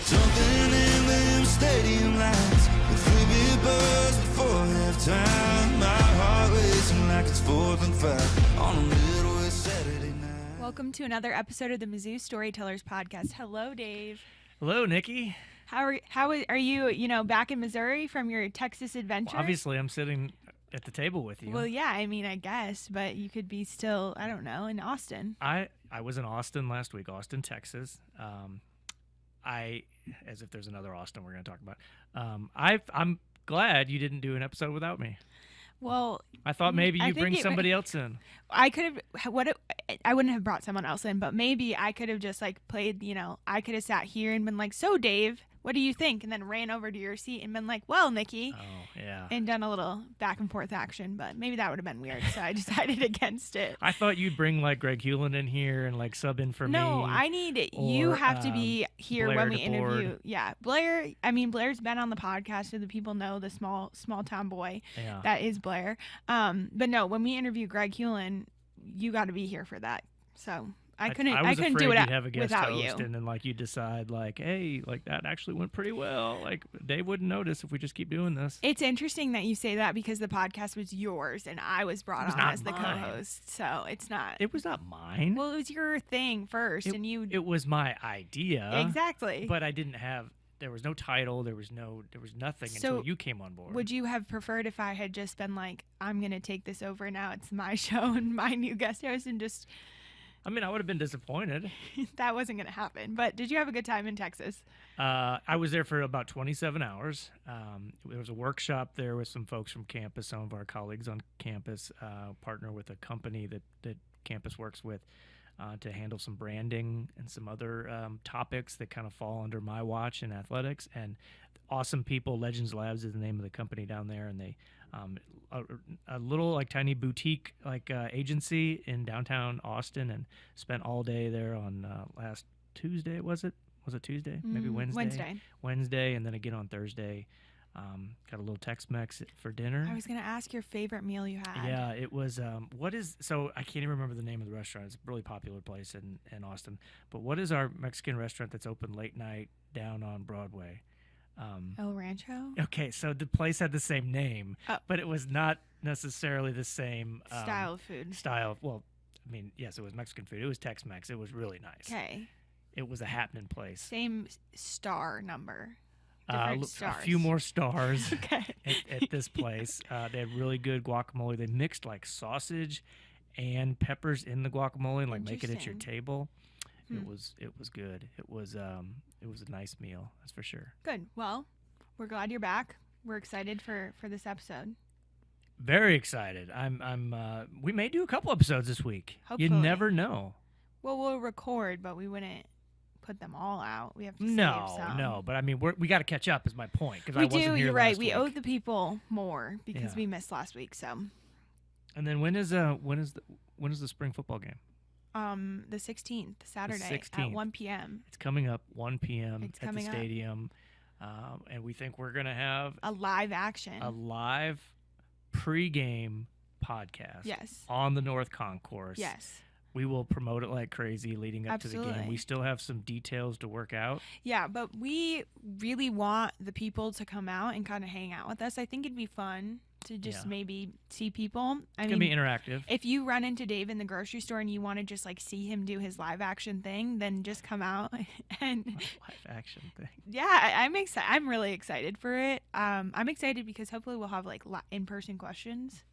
Something in them stadium lights, the three big buzz before halftime. My heart racing like it's 4th and 5 on a Midwest Saturday night. Welcome to another episode of the Mizzou Storytellers podcast. Hello, Dave. Hello, Nikki. How are you, back in Missouri from your Texas adventure? Well, obviously, I'm sitting at the table with you. Well, yeah, I guess, but you could be still, I don't know, in Austin. I was in Austin last week, Austin, Texas. As if there's another Austin we're going to talk about. I'm glad you didn't do an episode without me. Well, I thought maybe you bring somebody else in. I could have. I wouldn't have brought someone else in, but maybe I could have just played. I could have sat here and been like, "So, Dave, what do you think?" And then ran over to your seat and been like, "Well, Nikki." Oh, yeah. And done a little back and forth action, but maybe that would have been weird, so I decided against it. I thought you'd bring Greg Hewlin in here and sub in for me. No, I need it. You have to be here Blair when we DeBoard. interview. Yeah, Blair. Blair's been on the podcast, so the people know the small town boy. Yeah. That is Blair. But no, when we interview Greg Hewlin, you got to be here for that. So I couldn't do it you'd have a guest without host you. and then you decide hey, that actually went pretty well. Dave wouldn't notice if we just keep doing this. It's interesting that you say that because the podcast was yours and I was brought on as the co-host. So it's not. It was not mine. Well, it was your thing first, and you. It was my idea. Exactly. But I didn't have. There was no title. There was nothing until you came on board. Would you have preferred if I had just been like, I'm going to take this over now, it's my show and my new guest host, and just... I would have been disappointed. That wasn't going to happen. But did you have a good time in Texas? I was there for about 27 hours. There was a workshop there with some folks from campus, some of our colleagues on campus, partner with a company that campus works with to handle some branding and some other topics that kind of fall under my watch in athletics. And awesome people, Legends Labs is the name of the company down there, and they a little tiny boutique agency in downtown Austin, and spent all day there on last Tuesday. Was it Tuesday? Maybe Wednesday, and then again on Thursday. Got a little Tex-Mex for dinner. I was going to ask your favorite meal you had. Yeah, it was, so I can't even remember the name of the restaurant. It's a really popular place in Austin. But what is our Mexican restaurant that's open late night down on Broadway? El Rancho? Okay, so the place had the same name, but it was not necessarily the same style of food. Yes, it was Mexican food. It was Tex-Mex. It was really nice. Okay. It was a happening place. Same star number. A few more stars okay. at this place. They had really good guacamole. They mixed sausage and peppers in the guacamole and make it at your table. It was good. It was a nice meal, that's for sure. Good. Well, we're glad you're back. We're excited for this episode. Very excited. We may do a couple episodes this week. Hopefully. You never know. Well, we'll record, but we wouldn't put them all out. We have to save some. No, but we got to catch up is my point, because we I wasn't do. here You're right. last We week. owe the people more because we missed last week. So. And then when is the spring football game? The 16th, Saturday The 16th. at 1 p.m. It's coming up 1 p.m. at the up. stadium, and we think we're gonna have a live action, a live pregame podcast. Yes. On the North Concourse. Yes. We will promote it like crazy leading up to the game. We still have some details to work out. Yeah, but we really want the people to come out and kind of hang out with us. I think it'd be fun to just maybe see people. It's going to be interactive. If you run into Dave in the grocery store and you want to just see him do his live action thing, then just come out and live action thing. Yeah, I'm excited. I'm really excited for it. I'm excited because hopefully we'll have in-person questions,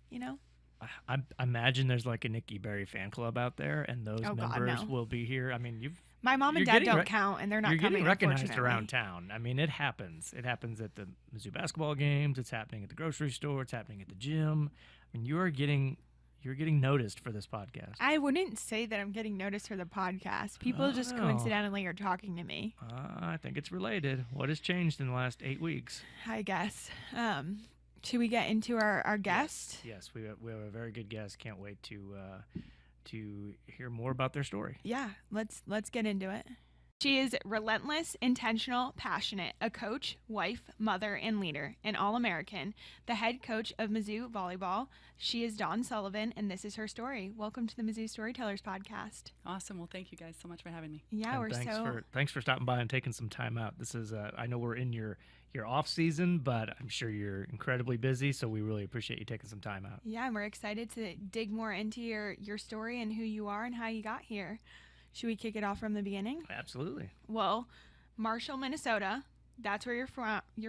I imagine there's a Nikki Berry fan club out there, and those members will be here. My mom and dad don't count, and they're not coming. You're getting recognized around town. It happens. It happens at the Mizzou basketball games. It's happening at the grocery store. It's happening at the gym. You're getting noticed for this podcast. I wouldn't say that I'm getting noticed for the podcast. People just coincidentally are talking to me. I think it's related. What has changed in the last 8 weeks? I guess. Should we get into our guest? Yes, we have a very good guest. Can't wait to hear more about their story. Yeah, let's get into it. She is relentless, intentional, passionate, a coach, wife, mother, and leader, an All-American, the head coach of Mizzou Volleyball. She is Dawn Sullivan, and this is her story. Welcome to the Mizzou Storytellers podcast. Awesome. Well, thank you guys so much for having me. Yeah, And thanks for stopping by and taking some time out. This is I know we're in your off season, but I'm sure you're incredibly busy, so we really appreciate you taking some time out. Yeah, and we're excited to dig more into your story and who you are and how you got here. Should we kick it off from the beginning? Absolutely. Well, Marshall, Minnesota, that's where you're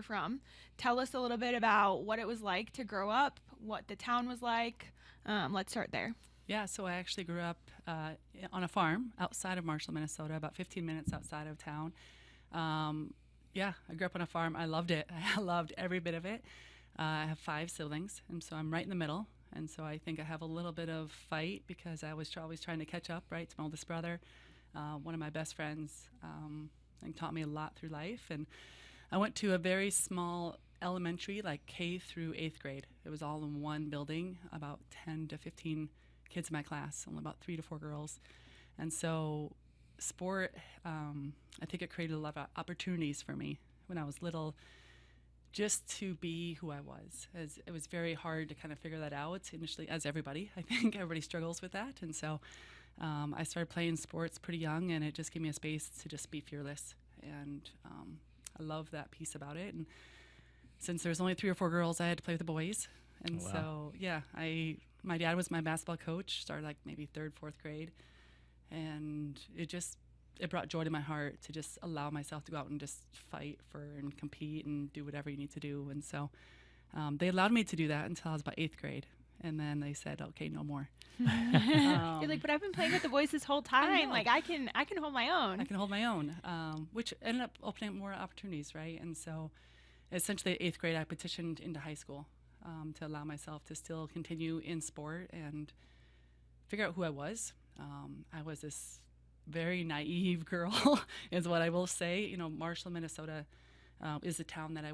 from. Tell us a little bit about what it was like to grow up, what the town was like. Let's start there. Yeah, so I actually grew up on a farm outside of Marshall, Minnesota, about 15 minutes outside of town. I grew up on a farm. I loved it. I loved every bit of it. I have 5 siblings, and so I'm right in the middle. And so I think I have a little bit of fight because I was always trying to catch up, right, to my oldest brother. One of my best friends and taught me a lot through life. And I went to a very small elementary, like K through 8th grade. It was all in one building, about 10 to 15 kids in my class, only about 3 to 4 girls. And so sport, I think it created a lot of opportunities for me when I was little, just to be who I was. As it was very hard to kind of figure that out initially, as everybody. I think everybody struggles with that. And so I started playing sports pretty young, and it just gave me a space to just be fearless. And I love that piece about it. And since there's only 3 or 4 girls, I had to play with the boys. And Wow. so, yeah, my dad was my basketball coach, started like maybe 3rd, 4th grade. And it brought joy to my heart to just allow myself to go out and just fight for and compete and do whatever you need to do. And so they allowed me to do that until I was about 8th grade. And then they said, okay, no more. You're like, but I've been playing with the boys this whole time. know. Like, I can hold my own. I can hold my own, which ended up opening up more opportunities, right? And so essentially at 8th grade, I petitioned into high school to allow myself to still continue in sport and figure out who I was. I was this very naive girl, is what I will say. You know, Marshall, Minnesota is the town that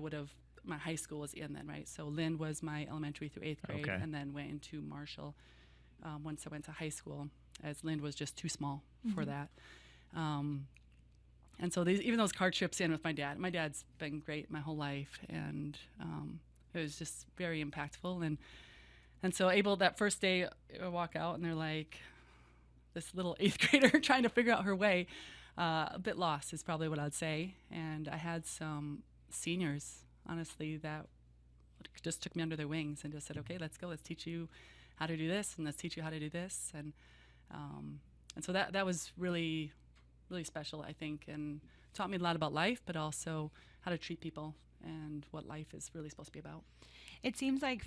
my high school was in then, right? So Lynn was my elementary through 8th grade, Okay. and then went into Marshall once I went to high school, as Lynn was just too small for that. And so even those car trips in with my dad's been great my whole life, and it was just very impactful. And so that first day I walk out and they're like, this little 8th grader trying to figure out her way, a bit lost is probably what I'd say. And I had some seniors, honestly, that just took me under their wings and just said, okay, let's go. Let's teach you how to do this, and let's teach you how to do this. And so that was really, really special, I think, and taught me a lot about life, but also how to treat people and what life is really supposed to be about. It seems like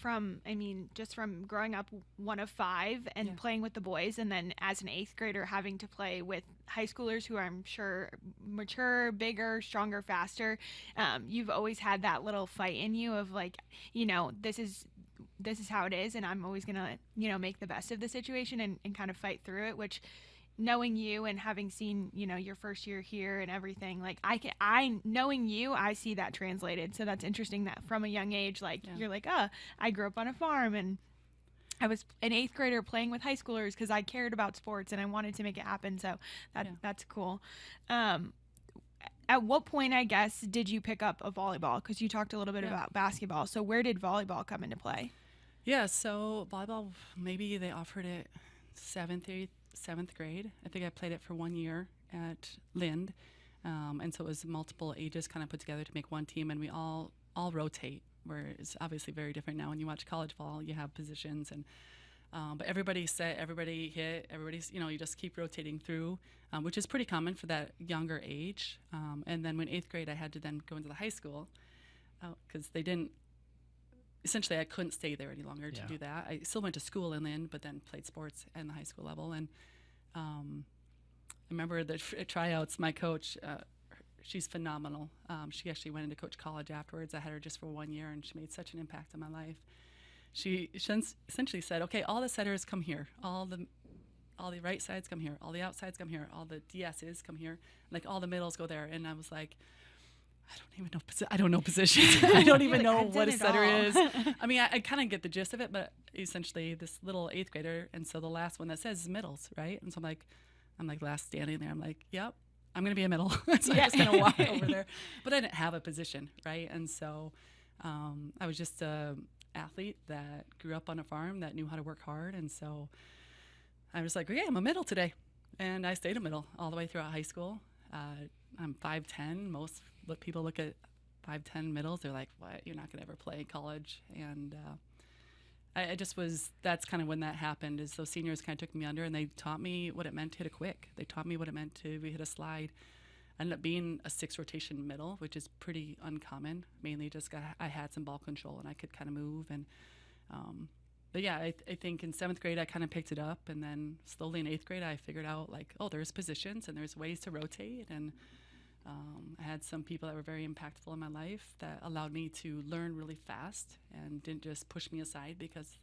just from growing up one of 5 and playing with the boys, and then as an 8th grader having to play with high schoolers who are, I'm sure, mature, bigger, stronger, faster, you've always had that little fight in you of like, this is how it is, and I'm always gonna, make the best of the situation and kind of fight through it, which, knowing you and having seen, your first year here and everything, like knowing you, I see that translated. So that's interesting that from a young age, you're like, I grew up on a farm and I was an 8th grader playing with high schoolers because I cared about sports and I wanted to make it happen. So that's cool. At what point, I guess, did you pick up a volleyball? Because you talked a little bit about basketball. So where did volleyball come into play? Yeah, so volleyball, maybe they offered it 7th grade. I think I played it for 1 year at Lind. And so it was multiple ages kind of put together to make one team, and we all rotate, where it's obviously very different now. When you watch college ball, you have positions, and but everybody set, everybody hit, everybody's, you just keep rotating through, which is pretty common for that younger age. And then when 8th grade, I had to then go into the high school because essentially I couldn't stay there any longer to do that. I still went to school in Lynn, but then played sports in the high school level. And I remember the tryouts, my coach, she's phenomenal. She actually went into coach college afterwards. I had her just for 1 year, and she made such an impact on my life. She essentially said, okay, all the setters come here. All the right sides come here. All the outsides come here. All the DSs come here. Like all the middles go there. And I was like, I don't know positions. I don't even know what a setter is. I mean, I kind of get the gist of it, but essentially this little 8th grader, and so the last one that says is middles, right? And so I'm like last standing there. I'm like, yep, I'm going to be a middle. So I'm just going to walk over there. But I didn't have a position, right? And so I was just a athlete that grew up on a farm that knew how to work hard. And so I was like, okay, I'm a middle today. And I stayed a middle all the way throughout high school. I'm 5'10". Most people look at 5'10" middles, they're like, what? You're not going to ever play college. And I just was, that's kind of when that happened, is those seniors kind of took me under and they taught me what it meant to hit a quick. They taught me what it meant to hit a slide. I ended up being a 6 rotation middle, which is pretty uncommon. Mainly just I had some ball control and I could kind of move. And but yeah, I think in 7th grade I kind of picked it up, and then slowly in 8th grade I figured out like, oh, there's positions and there's ways to rotate. And I had some people that were very impactful in my life that allowed me to learn really fast and didn't just push me aside, because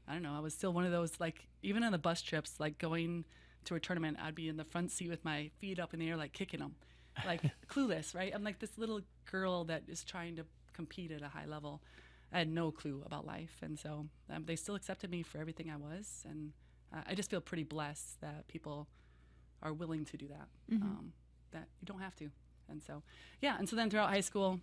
I don't know, I was still one of those, like, even on the bus trips, like going to a tournament, I'd be in the front seat with my feet up in the air, like kicking them, like clueless, right? I'm like this little girl that is trying to compete at a high level. I had no clue about life. And so they still accepted me for everything I was. And I just feel pretty blessed that people are willing to do that, that you don't have to. And so, yeah. And so then throughout high school,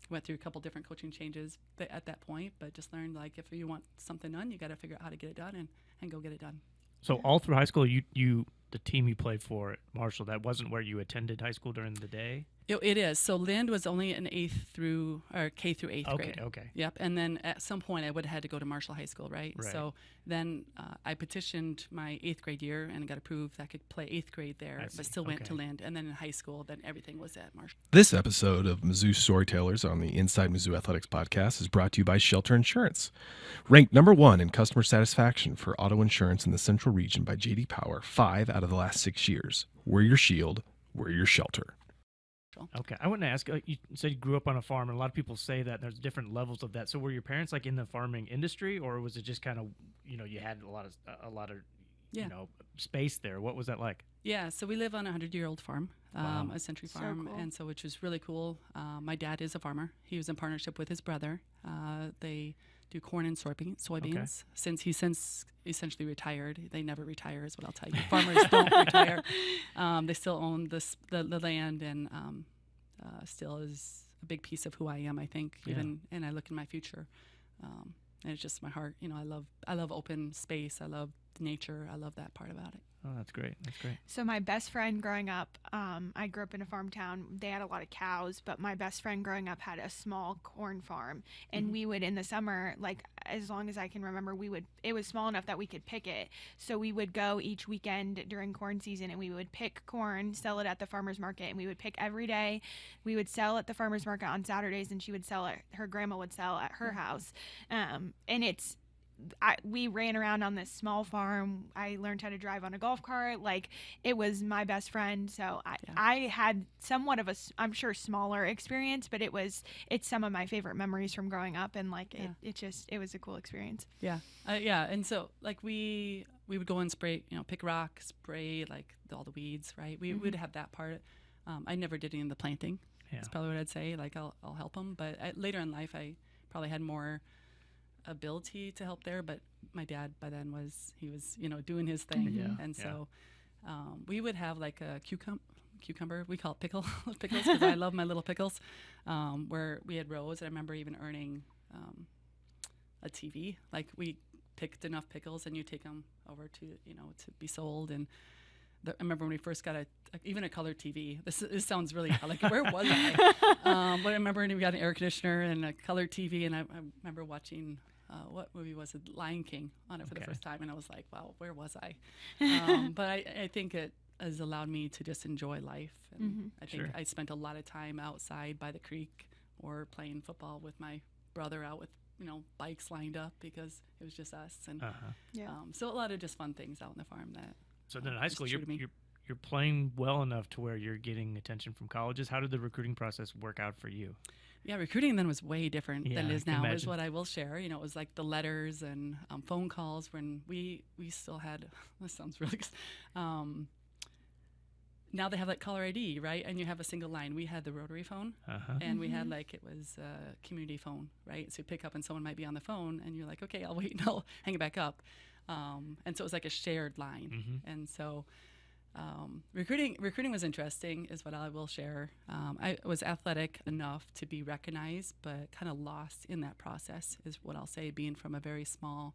went through a couple different coaching changes at that point, but just learned, like, if you want something done, you got to figure out how to get it done and go get it done. So all through high school, the team you played for at Marshall, that wasn't where you attended high school during the day? It is. So Lind was only an K through 8th grade. Okay. Yep. And then at some point I would have had to go to Marshall High School, right? So then I petitioned my 8th grade year and got approved that I could play 8th grade there, but still went to Lind. And then in high school, then everything was at Marshall. This episode of Mizzou Storytellers on the Inside Mizzou Athletics podcast is brought to you by Shelter Insurance. Ranked number 1 in customer satisfaction for auto insurance in the Central Region by J.D. Power 5 out of the last 6 years. We're your shield. We're your shelter. Okay, I want to ask, you said you grew up on a farm, and a lot of people say that there's different levels of that. So were your parents like in the farming industry, or was it just kind of, you had a lot of space there? What was that like? Yeah, so we live on a 100-year-old farm, a century farm, cool. And so which was really cool. My dad is a farmer. He was in partnership with his brother. They do corn and soybeans. Okay. Since he's essentially retired, they never retire, is what I'll tell you. Farmers don't retire. They still own the land, and still is a big piece of who I am, I think. Even and I look in my future, and it's just my heart. I love open space. I love nature. I love that part about it. Oh, that's great. That's great. So my best friend growing up, I grew up in a farm town. They had a lot of cows, but my best friend growing up had a small corn farm. And we would, in the summer, like, as long as I can remember, it was small enough that we could pick it. So we would go each weekend during corn season, and we would pick corn, sell it at the farmer's market, and we would pick every day. We would sell at the farmer's market on Saturdays, and she would sell it. Her grandma would sell at her house. And we ran around on this small farm. I learned how to drive on a golf cart. Like, it was my best friend. So I had somewhat of I'm sure smaller experience, but it's some of my favorite memories from growing up. And like, it was a cool experience. Yeah. And so like we would go and spray, pick rock, spray like all the weeds, right? We would have that part. I never did any of the planting. Yeah. That's probably what I'd say. Like, I'll help them. But later in life, I probably had more ability to help there, but my dad by then was doing his thing. And so we would have like a cucumber, we call it pickles, because I love my little pickles, where we had rows. And I remember even earning a TV. Like, we picked enough pickles and you take them over to to be sold. And I remember when we first got even a color TV. This sounds really like, where was I? But I remember when we got an air conditioner and a color TV, and I remember watching what movie was it? Lion King on it for the first time, and I was like, wow, where was I? But I think it has allowed me to just enjoy life, and I think I spent a lot of time outside by the creek or playing football with my brother out with bikes lined up, because it was just us, and so a lot of just fun things out on the farm that. So then in high school, you're playing well enough to where you're getting attention from colleges. How did the recruiting process work out for you? Yeah, recruiting then was way different than it is now, imagine. Is what I will share. It was like the letters and phone calls when we still had, this sounds really, now they have like caller ID, right? And you have a single line. We had the rotary phone, and we had it was a community phone, right? So you pick up and someone might be on the phone, and you're like, okay, I'll wait and I'll hang it back up. And so it was like a shared line. And so Recruiting was interesting, is what I will share. I was athletic enough to be recognized, but kind of lost in that process, is what I'll say, being from a very small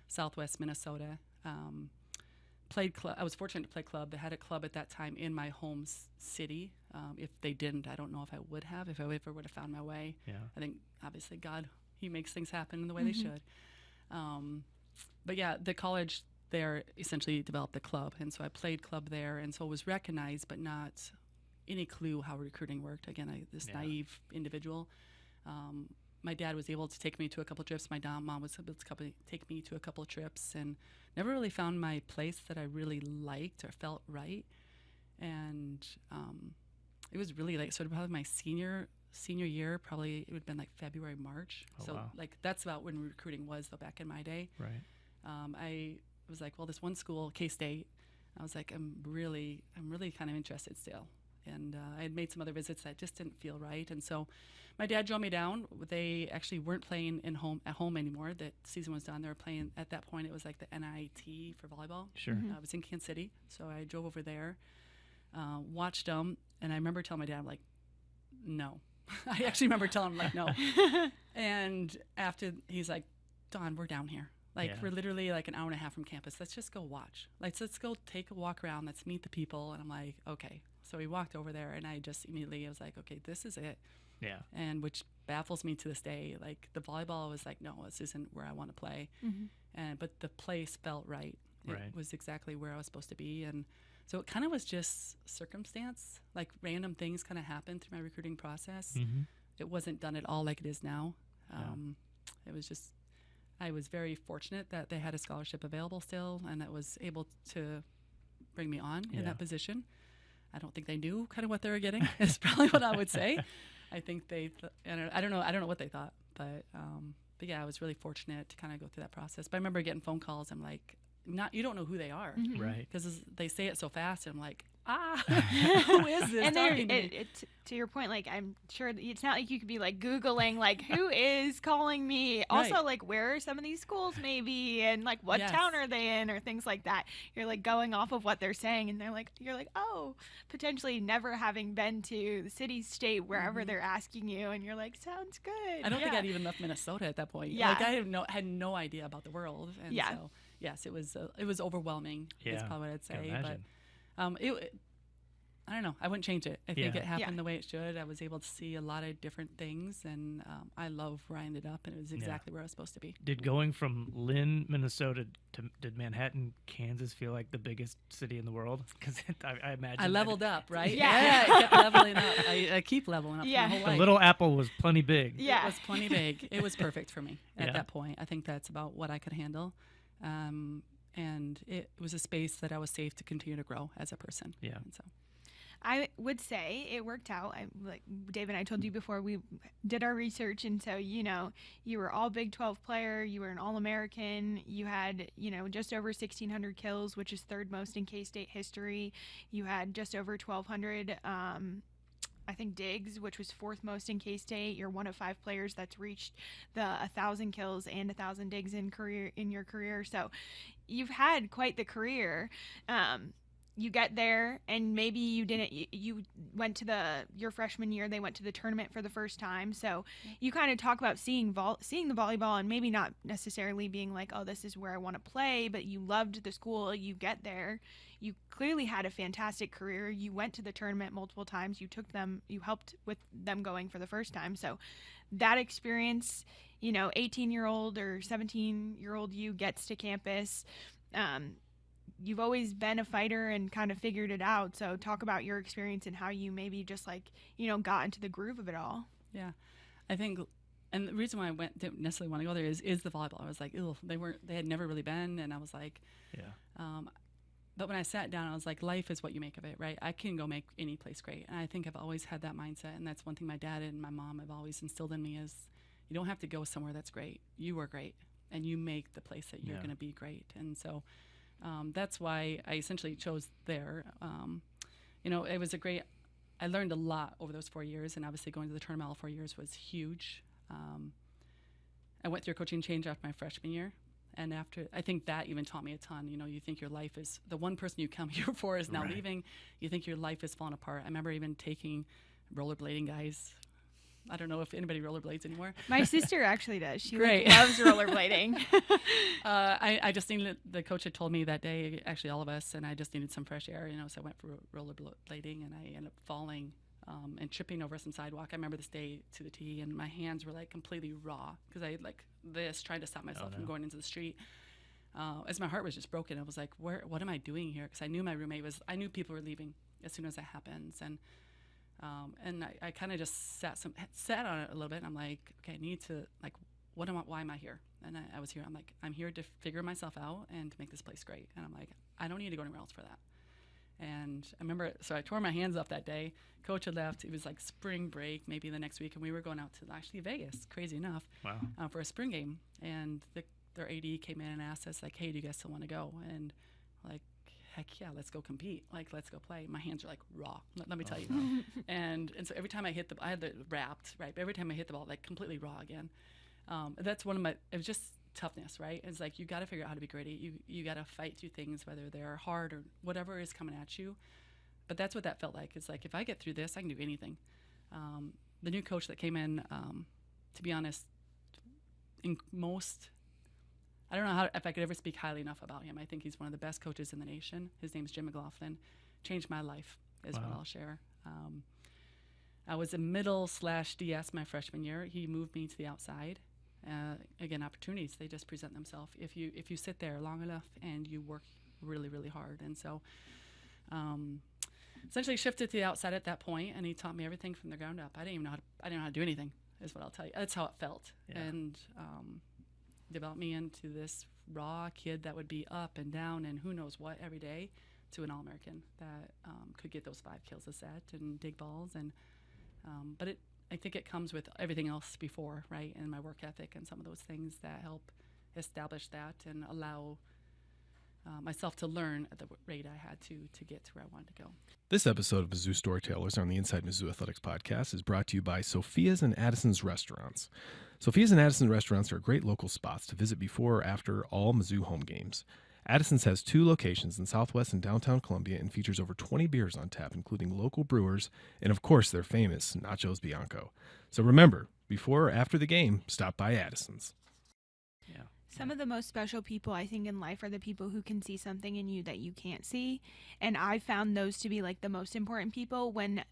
Southwest Minnesota. I was fortunate to play club. They had a club at that time in my home city. If they didn't, I don't know if I would have, if I ever would have found my way. Yeah. I think, obviously, God, he makes things happen in the way they should. But yeah, the college there essentially developed the club, and so I played club there, and so was recognized, but not any clue how recruiting worked. Again, this naive individual. My dad was able to take me to a couple trips. My mom was able to take me to a couple trips, and never really found my place that I really liked or felt right. And it was really like sort of probably my senior year. Probably it would have been like February, March. Wow. Like that's about when recruiting was, though, back in my day. Right. I was like, well, this one school, K-State. I was like, I'm really kind of interested still. And I had made some other visits that just didn't feel right. And so my dad drove me down. They actually weren't playing at home anymore. That season was done. They were playing, at that point, it was like the NIT for volleyball. Sure. I was in Kansas City. So I drove over there, watched them. And I remember telling my dad, I'm like, no. I actually remember telling him, like, no. And after, he's like, Dawn, we're down here. Like, we're literally like an hour and a half from campus. Let's just go watch. Like, let's go take a walk around. Let's meet the people. And I'm like, okay. So we walked over there, and I just immediately, I was like, okay, this is it. Yeah. And which baffles me to this day. Like, the volleyball was like, no, this isn't where I want to play. But the place felt right. It was exactly where I was supposed to be. And so it kind of was just circumstance. Like, random things kind of happened through my recruiting process. It wasn't done at all like it is now. It was just, I was very fortunate that they had a scholarship available still, and that was able to bring me on in that position. I don't think they knew kind of what they were getting. Is probably what I would say. I think they, I don't know what they thought, but yeah, I was really fortunate to kind of go through that process. But I remember getting phone calls. I'm like, you don't know who they are, right? Because they say it so fast, and I'm like, who is this? And to your point, like, I'm sure it's not like you could be like Googling like who is calling me. Also, like, where are some of these schools maybe, and like what town are they in, or things like that. You're like going off of what they're saying, and you're like, oh, potentially never having been to the city, state, wherever they're asking you, and you're like, sounds good. I don't think I'd even left Minnesota at that point. Yeah, like, I had no idea about the world, and so yes, it was overwhelming. Yeah, is probably what I'd say. But I don't know. I wouldn't change it. I think it happened the way it should. I was able to see a lot of different things, and I love where I ended up, and it was exactly where I was supposed to be. Did going from Lynn, Minnesota, did Manhattan, Kansas feel like the biggest city in the world? Because I imagine I leveled up, right? Yeah, I kept leveling up. I keep leveling up. Yeah, my whole life. The little apple was plenty big. Yeah, it was plenty big. It was perfect for me at that point. I think that's about what I could handle. And it was a space that I was safe to continue to grow as a person. Yeah. And so I would say it worked out. Like Dave and I told you before, we did our research, and so, you were all Big 12 player, you were an All-American, you had, just over 1,600 kills, which is third most in K-State history. You had just over 1,200 I think digs, which was fourth most in K-State. You're one of 5 players that's reached the 1,000 kills and 1,000 digs in your career. So you've had quite the career. You get there, and maybe you went to your freshman year, they went to the tournament for the first time. So you kind of talk about seeing the volleyball, and maybe not necessarily being like, oh, this is where I want to play, but you loved the school. You get there. You clearly had a fantastic career. You went to the tournament multiple times. You helped with them going for the first time. So that experience, 18-year-old or 17-year-old you gets to campus. You've always been a fighter and kind of figured it out. So talk about your experience and how you maybe just got into the groove of it all. Yeah, I think, and the reason why I didn't necessarily want to go there is the volleyball. I was like, ew, they had never really been, and I was like, but when I sat down, I was like, life is what you make of it, right? I can go make any place great. And I think I've always had that mindset. And that's one thing my dad and my mom have always instilled in me is you don't have to go somewhere that's great. You are great. And you make the place that you're going to be great. And so that's why I essentially chose there. It was I learned a lot over those 4 years. And obviously going to the tournament all 4 years was huge. I went through a coaching change after my freshman year. And after, I think that even taught me a ton. You know, you think your life is, the one person you come here for is now Right. leaving. You think your life is falling apart. I remember even taking rollerblading guys. I don't know if anybody rollerblades anymore. My sister actually does. She Great. loves rollerblading. I just needed, the coach had told me that day, actually all of us, and I just needed some fresh air, you know, so I went for rollerblading, and I ended up falling and tripping over some sidewalk. I remember this day to the T, and my hands were like completely raw because I like this, trying to stop myself from going into the street. As my heart was just broken, I was like, what am I doing here? Because I knew my roommate was, I knew people were leaving as soon as that happens. And I kind of just sat on it a little bit. And I'm like, okay, I need to, like, why am I here? And I was here. I'm like, I'm here to figure myself out and to make this place great. And I'm like, I don't need to go anywhere else for that. And I remember, so I tore my hands off that day. Coach had left. It was like spring break, maybe the next week, and we were going out to actually Vegas, crazy enough, for a spring game. And their AD came in and asked us, like, hey, do you guys still want to go? And like, heck yeah, let's go compete. Like, let's go play. My hands are like raw, let me tell you. And so every time I hit I had it wrapped, right? But every time I hit the ball, like completely raw again. That's one of my, it was just toughness, right? It's like, you got to figure out how to be gritty. You got to fight through things, whether they're hard or whatever is coming at you. But that's what that felt like. It's like, if I get through this, I can do anything. The new coach that came in, to be honest, I don't know if I could ever speak highly enough about him. I think he's one of the best coaches in the nation. His name's Jim McLaughlin. Changed my life is what I'll share. I was a middle/DS my freshman year. He moved me to the outside. Again, opportunities, they just present themselves if you sit there long enough and you work really, really hard. And so essentially shifted to the outside at that point, and he taught me everything from the ground up. I didn't know how to do anything, is what I'll tell you. That's how it felt. Yeah. And developed me into this raw kid that would be up and down and who knows what every day, to an All-American that could get those 5 kills a set and dig balls. And but I think it comes with everything else before, right? And my work ethic and some of those things that help establish that and allow myself to learn at the rate I had to get to where I wanted to go. This episode of Mizzou Storytellers on the Inside Mizzou Athletics podcast is brought to you by Sophia's and Addison's Restaurants. Sophia's and Addison's Restaurants are great local spots to visit before or after all Mizzou home games. Addison's has 2 locations in Southwest and downtown Columbia and features over 20 beers on tap, including local brewers and, of course, their famous Nachos Bianco. So remember, before or after the game, stop by Addison's. Yeah. Some of the most special people, I think, in life are the people who can see something in you that you can't see. And I found those to be like the most important people when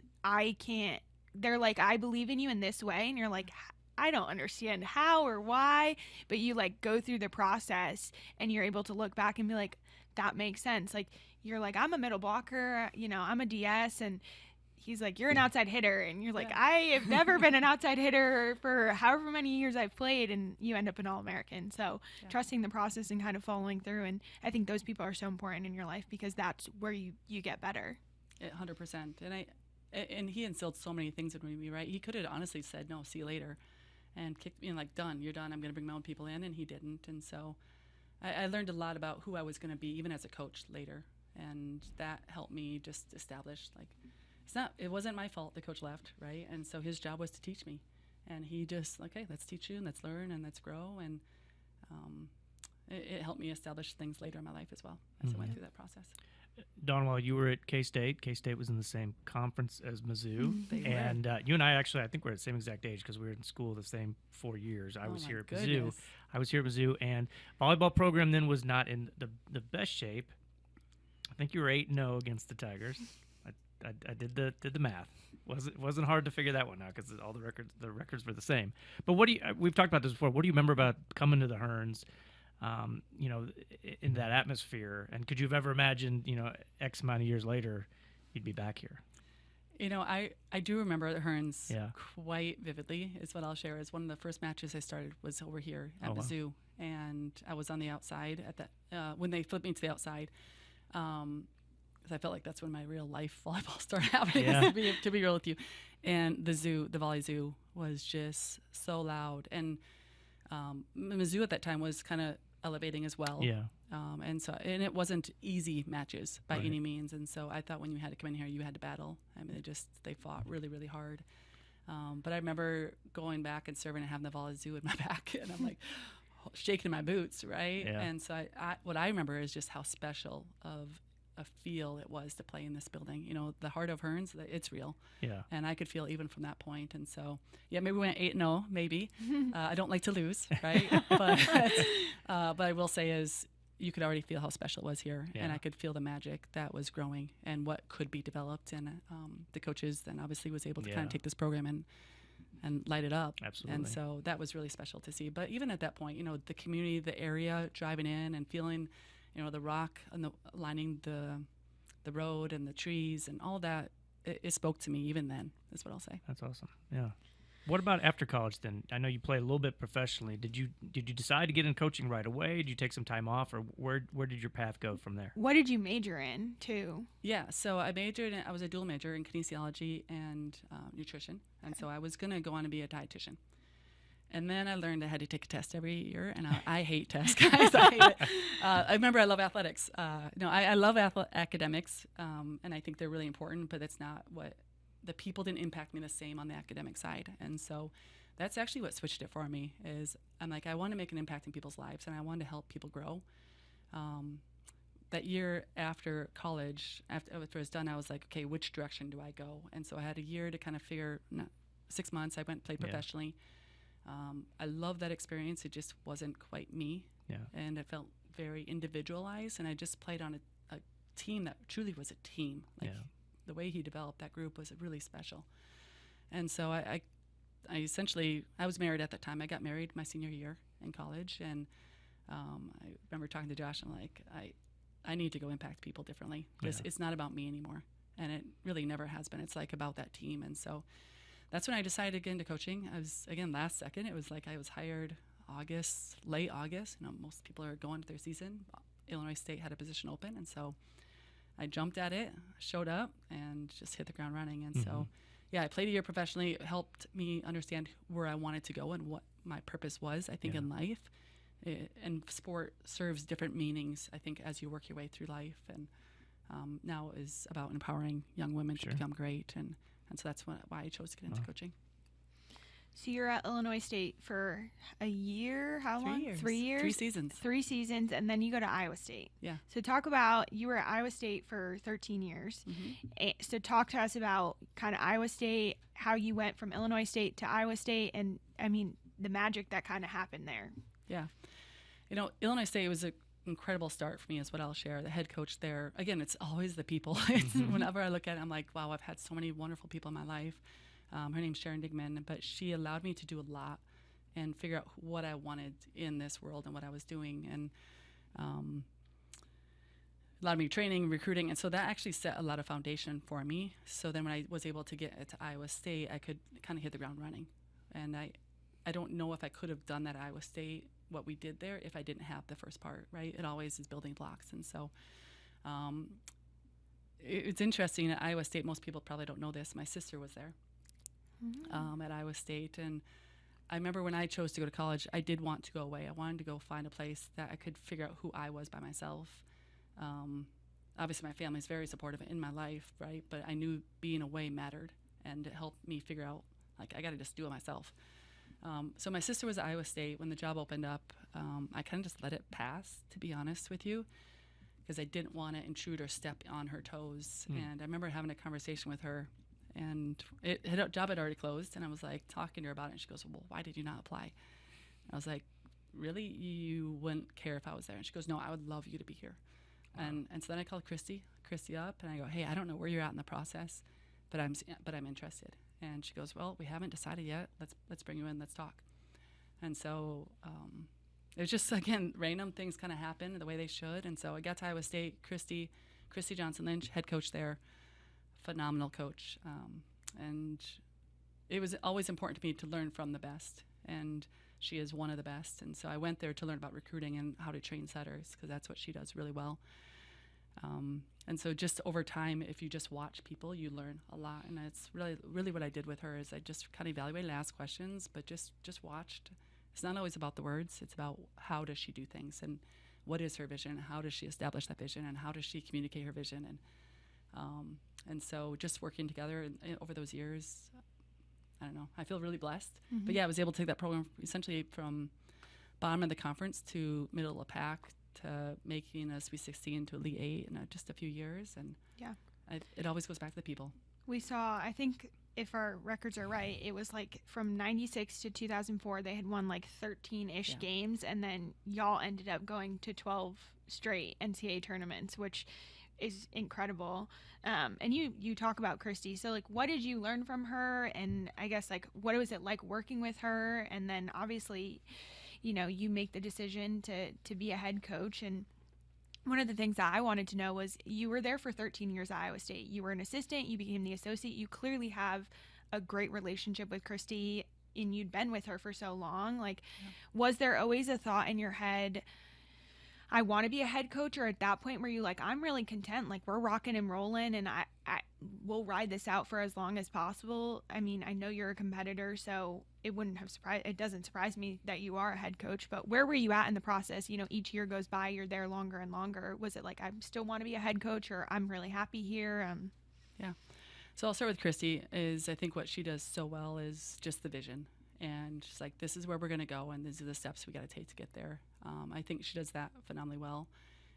they're like, I believe in you in this way. And you're like, I don't understand how or why, but you like go through the process and you're able to look back and be like, that makes sense. Like, you're like, I'm a middle blocker, I'm a DS, and he's like, you're an outside hitter. And you're like, I have never been an outside hitter for however many years I've played, and you end up an All-American. So trusting the process and kind of following through. And I think those people are so important in your life because that's where you get better. 100%. And he instilled so many things in me, right? He could have honestly said, no, see you later, and kicked me, like, done, you're done, I'm going to bring my own people in, and he didn't. And so I learned a lot about who I was going to be, even as a coach later, and that helped me just establish, like, it wasn't my fault the coach left, right? And so his job was to teach me, and he just, okay, let's teach you, and let's learn, and let's grow, and it helped me establish things later in my life as well as I went through that process. Dawn, while you were at K-State was in the same conference as Mizzou. And you and I actually, I think we're at the same exact age because we were in school the same 4 years. I was here at Mizzou. I was here at Mizzou, and volleyball program then was not in the best shape. I think you were 8-0 against the Tigers. I did the math. Wasn't hard to figure that one out because all the records were the same. But we've talked about this before. What do you remember about coming to the Hearns? In that atmosphere, and could you have ever imagined, X amount of years later, you'd be back here? I do remember the Hearns quite vividly, is what I'll share. Is one of the first matches I started was over here at Mizzou, and I was on the outside at that when they flipped me to the outside, because I felt like that's when my real life volleyball started happening. To be real with you, and the volley zoo was just so loud, and Mizzou at that time was kind of elevating as well. And it wasn't easy matches by any means. And so I thought when you had to come in here, you had to battle. I mean, they fought really, really hard. But I remember going back and serving and having the volley zoo in my back. And I'm like, shaking my boots, right? Yeah. And so what I remember is just how special of a feel it was to play in this building. You know, the heart of Hearns, it's real. Yeah. And I could feel even from that point. And so, yeah, maybe we went 8-0, maybe. I don't like to lose, right? but I will say is you could already feel how special it was here. Yeah. And I could feel the magic that was growing and what could be developed. And the coaches then obviously was able to kind Yeah. of take this program and light it up. Absolutely. And so that was really special to see. But even at that point, you know, the community, the area, driving in and feeling, you know, the rock and lining the road and the trees and all that, it spoke to me even then, is what I'll say. That's awesome. Yeah. What about after college then? I know you played a little bit professionally. Did you decide to get in coaching right away? Did you take some time off, or where did your path go from there? What did you major in too? Yeah, so I was a dual major in kinesiology and nutrition. And so I was going to go on to be a dietitian. And then I learned I had to take a test every year, and I hate tests, guys. I hate it. I remember I love athletics. I love academics, and I think they're really important, but that's not what the people didn't impact me the same on the academic side. And so that's actually what switched it for me is I'm like, I want to make an impact in people's lives, and I want to help people grow. That year after college, after it was done, I was like, okay, which direction do I go? And so I had a year to kind of figure, 6 months, I went and played professionally. I love that experience. It just wasn't quite me. Yeah. And it felt very individualized. And I just played on a team that truly was a team. Like the way he developed that group was really special. And so I essentially, I was married at that time. I got married my senior year in college. And I remember talking to Josh. I'm like, I need to go impact people differently. It's not about me anymore. And it really never has been. It's like about that team. And so that's when I decided to get into coaching. I was, again, last second. It was like I was hired late August. You know, most people are going to their season. Illinois State had a position open. And so I jumped at it, showed up, and just hit the ground running. And so, yeah, I played a year professionally. It helped me understand where I wanted to go and what my purpose was, I think, in life. And sport serves different meanings, I think, as you work your way through life. And now is about empowering young women to become great. And so that's why I chose to get into coaching. So you're at Illinois State for a year? How 3 long? years. 3 years? 3 seasons. 3 seasons, and then you go to Iowa State. Yeah. So talk about, you were at Iowa State for 13 years. So talk to us about kind of Iowa State, how you went from Illinois State to Iowa State, and, I mean, the magic that kind of happened there. Yeah. You know, Illinois State was an incredible start for me is what I'll share. The head coach there, again, it's always the people. Whenever I look at it, I'm like, wow, I've had so many wonderful people in my life. Her name's Sharon Digman, but she allowed me to do a lot and figure out what I wanted in this world and what I was doing. And allowed me training, recruiting. And so that actually set a lot of foundation for me. So then when I was able to get to Iowa State, I could kind of hit the ground running. And I don't know if I could have done that at Iowa State, what we did there, if I didn't have the first part, right? It always is building blocks. And so it's interesting at Iowa State, most people probably don't know this. My sister was there at Iowa State. And I remember when I chose to go to college, I did want to go away. I wanted to go find a place that I could figure out who I was by myself. Obviously, my family is very supportive in my life, right? But I knew being away mattered, and it helped me figure out, like, I got to just do it myself. So my sister was at Iowa State. When the job opened up, I kind of just let it pass, to be honest with you, because I didn't want to intrude or step on her toes. And I remember having a conversation with her, and job had already closed, and I was like talking to her about it, and she goes, well, why did you not apply? I was like, really? You wouldn't care if I was there? And she goes, no, I would love you to be here. Wow. And so then I called Christy up, and I go, hey, I don't know where you're at in the process, but I'm interested. And she goes, well, we haven't decided yet. Let's bring you in. Let's talk. And so it was just, again, random things kind of happen the way they should. And so I got to Iowa State. Christy Johnson-Lynch, head coach there, phenomenal coach. And it was always important to me to learn from the best. And she is one of the best. And so I went there to learn about recruiting and how to train setters, because that's what she does really well. And so just over time, if you just watch people, you learn a lot. And it's really what I did with her is I just kind of evaluated and asked questions, but just watched. It's not always about the words. It's about how does she do things, and what is her vision, how does she establish that vision, and how does she communicate her vision. And so just working together over those years, I don't know, I feel really blessed. But yeah, I was able to take that program essentially from bottom of the conference to middle of the pack to making a Sweet 16 to Elite 8 in just a few years. And Yeah. It always goes back to the people. We saw, I think if our records are right, it was like from 96 to 2004, they had won like 13-ish Yeah. games, and then y'all ended up going to 12 straight NCAA tournaments, which is incredible. And you talk about Christy. So, like, what did you learn from her? And I guess, like, what was it like working with her? And then obviously, you know, you make the decision to be a head coach. And one of the things that I wanted to know was you were there for 13 years at Iowa State. You were an assistant. You became the associate. You clearly have a great relationship with Christy, and you'd been with her for so long. Like, was there always a thought in your head, I want to be a head coach? Or at that point were you like, I'm really content, like we're rocking and rolling, and I will ride this out for as long as possible? I mean, I know you're a competitor, so it doesn't surprise me that you are a head coach, but where were you at in the process? You know, each year goes by, you're there longer and longer. Was it like, I still want to be a head coach, or I'm really happy here? Yeah. So I'll start with Christy. I think what she does so well is just the vision. And she's like, this is where we're going to go, and these are the steps we got to take to get there. I think she does that phenomenally well.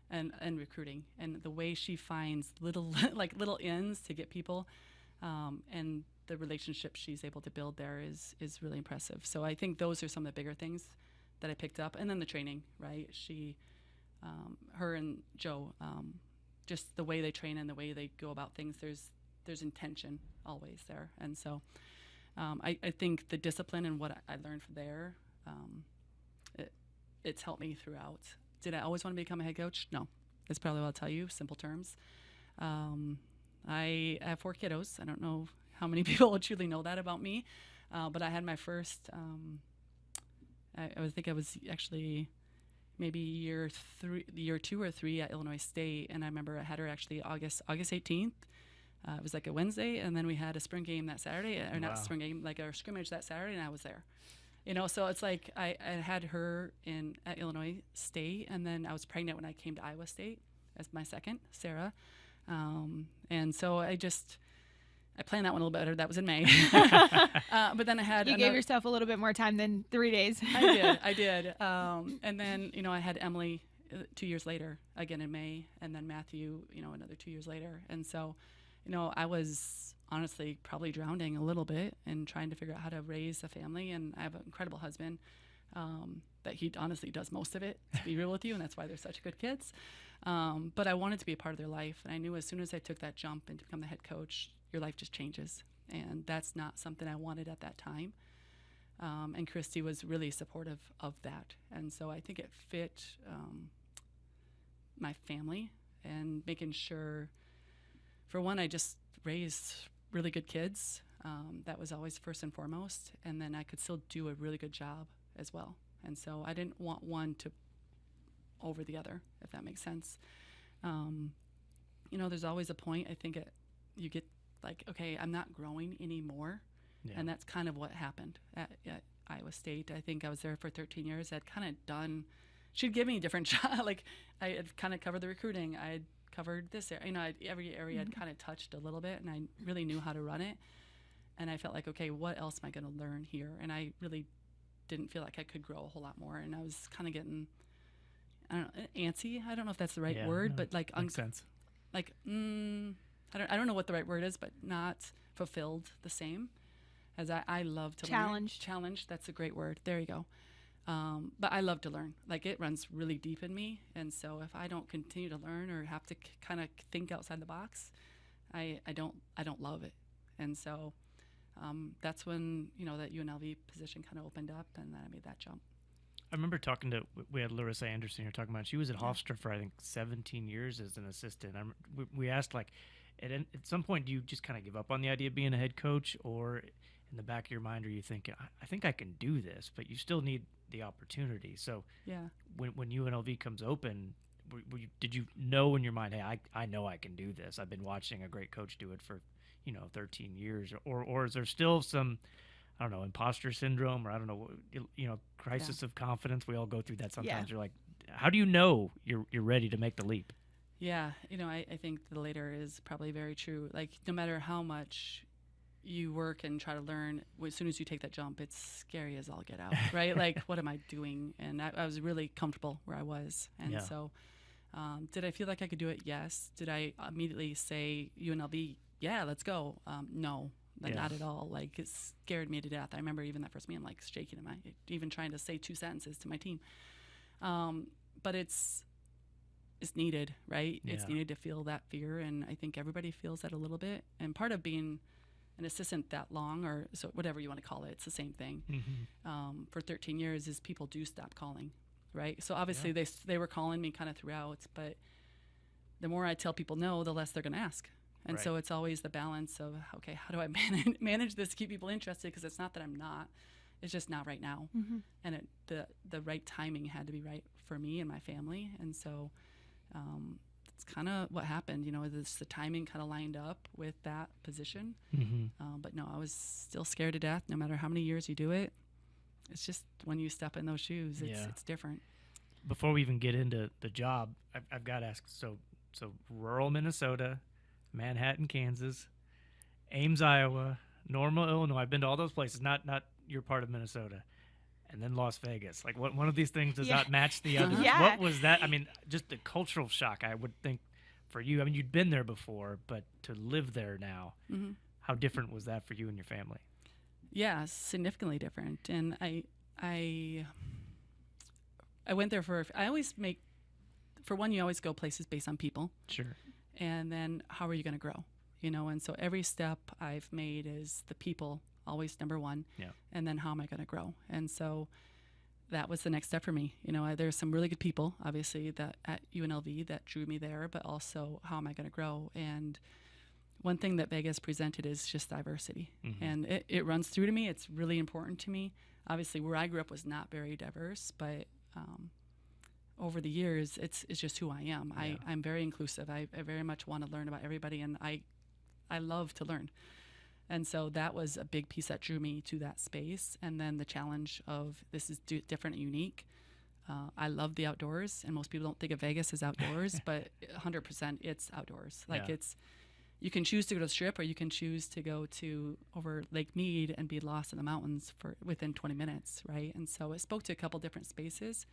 And recruiting, and the way she finds little ins to get people, and the relationship she's able to build there is really impressive. So I think those are some of the bigger things that I picked up. And then the training, right? Her and Joe, just the way they train and the way they go about things, there's intention always there. And so I think the discipline and what I learned from there, it's helped me throughout. Did I always want to become a head coach? No. That's probably what I'll tell you, simple terms. I have 4 kiddos. I don't know how many people will truly know that about me, but I had my first, I think I was actually maybe year 2 or 3 at Illinois State, and I remember I had her actually August 18th. It was like a Wednesday, and then we had a spring game that Saturday, or not spring game, like a scrimmage that Saturday, and I was there. You know, so it's like I had her at Illinois State, and then I was pregnant when I came to Iowa State as my second, Sarah. And so I planned that one a little better. That was in May. But then I had... You gave yourself a little bit more time than 3 days. I did. And then, you know, I had Emily 2 years later, again in May, and then Matthew, you know, another 2 years later. And so, you know, I was honestly probably drowning a little bit and trying to figure out how to raise a family. And I have an incredible husband that he honestly does most of it, to be real with you, and that's why they're such good kids. But I wanted to be a part of their life, and I knew as soon as I took that jump and to become the head coach, your life just changes, and that's not something I wanted at that time. And Christy was really supportive of that, and so I think it fit my family, and making sure, for one, I just raised really good kids. That was always first and foremost, and then I could still do a really good job as well. And so I didn't want one to over the other, if that makes sense. You know, there's always a point, I think, you get like, okay, I'm not growing anymore. Yeah. And that's kind of what happened at Iowa State. I think I was there for 13 years. I'd kind of done, she'd give me a different job. Like, I had kind of covered the recruiting. I had covered this area. You know, every area I'd kind of touched a little bit, and I really knew how to run it. And I felt like, okay, what else am I going to learn here? And I really didn't feel like I could grow a whole lot more. And I was kind of getting, I don't know, antsy. I don't know if that's the right word, but like, makes sense. Like, I don't know what the right word is, but not fulfilled the same as I love to learn. Challenge. That's a great word. There you go. But I love to learn. Like, it runs really deep in me. And so if I don't continue to learn or have to kind of think outside the box, I don't love it. And so that's when, you know, that UNLV position kind of opened up, and then I made that jump. I remember we had Larissa Anderson you're talking about. She was at Hofstra for, I think, 17 years as an assistant. We asked, like, at some point, do you just kind of give up on the idea of being a head coach, or in the back of your mind are you thinking, I think I can do this, but you still need the opportunity? So when UNLV comes open, did you know in your mind, hey, I know I can do this? I've been watching a great coach do it for, 13 years. Or is there still some, I don't know, imposter syndrome, or I don't know, crisis of confidence? We all go through that sometimes. You're like, how do you know you're ready to make the leap? Yeah, I think the later is probably very true. Like, no matter how much you work and try to learn. As soon as you take that jump, it's scary as all get out, right? Like, what am I doing? And I was really comfortable where I was. And so did I feel like I could do it? Yes. Did I immediately say UNLV, yeah, let's go? No, not at all. Like, it scared me to death. I remember even that first meeting, like shaking even trying to say 2 sentences to my team. But it's needed, right? Yeah. It's needed to feel that fear. And I think everybody feels that a little bit. And part of being an assistant that long, or so whatever you want to call it, it's the same thing. For 13 years is people do stop calling, right? So obviously they were calling me kind of throughout, but the more I tell people no, the less they're going to ask. And so it's always the balance of, okay, how do I manage this to keep people interested? Because it's not that I'm not, it's just not right now. And the right timing had to be right for me and my family. And so it's kind of what happened, the timing kind of lined up with that position. But no, I was still scared to death. No matter how many years you do it, it's just when you step in those shoes, it's different. Before we even get into the job, I've got to ask, so rural Minnesota, Manhattan, Kansas, Ames, Iowa, Normal, Illinois. I've been to all those places, not your part of Minnesota. And then Las Vegas. Like, one of these things does not match the other. What was that? I mean, just the cultural shock, I would think, for you. I mean, you'd been there before, but to live there now, how different was that for you and your family? Yeah, significantly different. And I went there I always make, for one, you always go places based on people. Sure. And then how are you going to grow? And so every step I've made is the people, always number one. Yeah. And then how am I going to grow? And so that was the next step for me. There's some really good people, obviously, that at UNLV that drew me there, but also how am I going to grow? And one thing that Vegas presented is just diversity. And it runs through to me. It's really important to me. Obviously, where I grew up was not very diverse, but over the years, it's just who I am. Yeah. I'm very inclusive. I very much want to learn about everybody, and I love to learn. And so that was a big piece that drew me to that space. And then the challenge of this is different and unique. I love the outdoors, and most people don't think of Vegas as outdoors, but 100% it's outdoors. Like you can choose to go to the Strip, or you can choose to go to over Lake Mead and be lost in the mountains within 20 minutes, right? And so it spoke to a couple different spaces.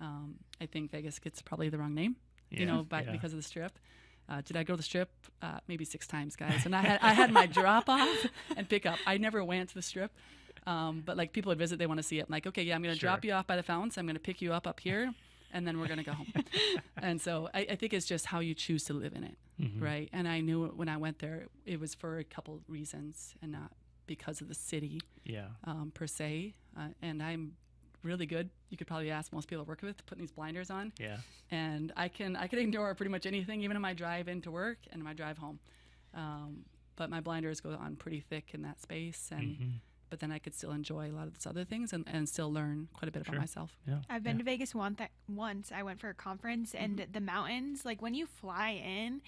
I think Vegas gets probably the wrong name, because of the Strip. Did I go to the Strip? Maybe 6 times, guys. And I had my drop off and pick up. I never went to the Strip, but like people would visit, they want to see it. I'm like, okay, yeah, I'm going to drop you off by the fountains. I'm going to pick you up here, and then we're going to go home. And so I think it's just how you choose to live in it, right? And I knew when I went there, it was for a couple reasons and not because of the city, per se. And I'm really good. You could probably ask most people I work with, putting these blinders on. Yeah. And I can ignore pretty much anything, even in my drive into work and my drive home. But my blinders go on pretty thick in that space, and but then I could still enjoy a lot of those other things and still learn quite a bit about myself. Yeah. I've been to Vegas once. I went for a conference, and the mountains, like when you fly in,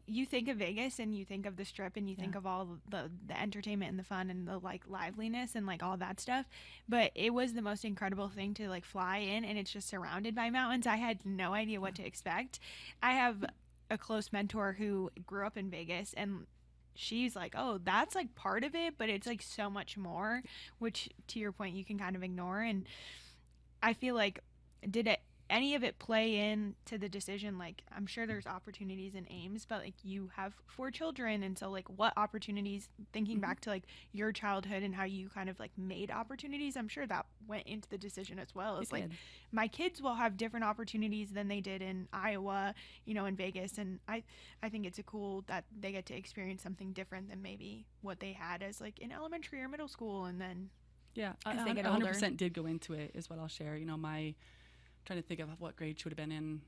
you think of Vegas and you think of the Strip and you think of all the entertainment and the fun and the like liveliness and like all that stuff. But it was the most incredible thing to like fly in, and it's just surrounded by mountains. I had no idea what to expect. I have a close mentor who grew up in Vegas, and she's like, oh, that's like part of it, but it's like so much more, which to your point, you can kind of ignore. And I feel like, did any of it play into the decision? Like, I'm sure there's opportunities in Ames, but like you have 4 children, and so like what opportunities, thinking back to like your childhood and how you kind of like made opportunities, I'm sure that went into the decision as well. It's like my kids will have different opportunities than they did in Iowa, in Vegas, and I think it's cool that they get to experience something different than maybe what they had as like in elementary or middle school. And then as they get 100% did go into it, is what I'll share. Trying to think of what grade she would have been in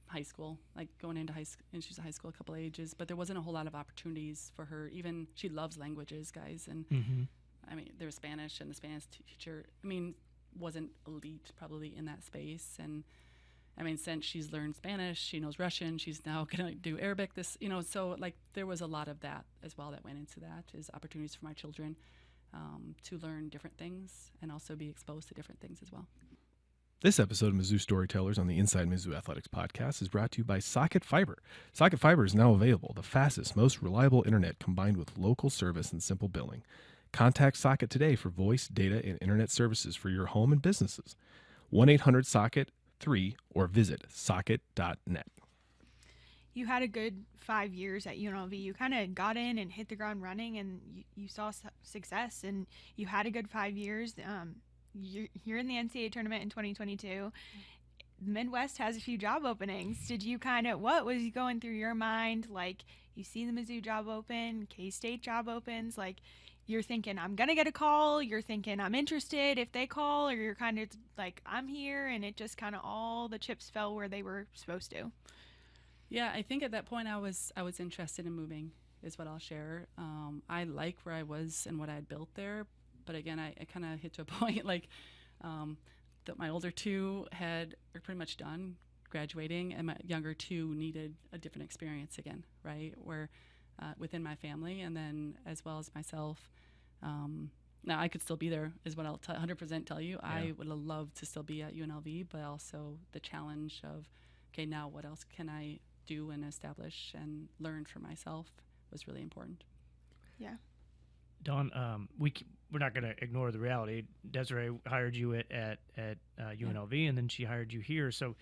high school, like going into high school, and she's a high school a couple ages, but there wasn't a whole lot of opportunities for her. Even she loves languages, guys, and I mean, there was Spanish, and the Spanish teacher, wasn't elite probably in that space. And I mean, since she's learned Spanish, she knows Russian, she's now gonna do Arabic, so like there was a lot of that as well that went into that, is opportunities for my children to learn different things and also be exposed to different things as well. This episode of Mizzou Storytellers on the Inside Mizzou Athletics podcast is brought to you by Socket Fiber. Socket Fiber is now available, the fastest, most reliable internet combined with local service and simple billing. Contact Socket today for voice, data, and internet services for your home and businesses. 1-800-SOCKET-3 or visit socket.net. You had a good 5 years at UNLV. You kind of got in and hit the ground running, and you saw success, and you had a good 5 years. You're in the NCAA Tournament in 2022. Midwest has a few job openings. Did you what was going through your mind? Like, you see the Mizzou job open, K-State job opens, like, you're thinking, I'm going to get a call. You're thinking, I'm interested if they call, or you're kind of like, I'm here, and it just kind of all the chips fell where they were supposed to. Yeah, I think at that point I was interested in moving, is what I'll share. I like where I was and what I had built there. But again, I kind of hit to a point like that my older two are pretty much done graduating, and my younger two needed a different experience again, right? Where within my family, and then as well as myself. Now I could still be there, is what I'll 100% tell you. Yeah. I would have loved to still be at UNLV, but also the challenge of, okay, now what else can I do and establish and learn for myself was really important. Yeah. Dawn, we're not going to ignore the reality. Desiree hired you at UNLV, and then she hired you here. So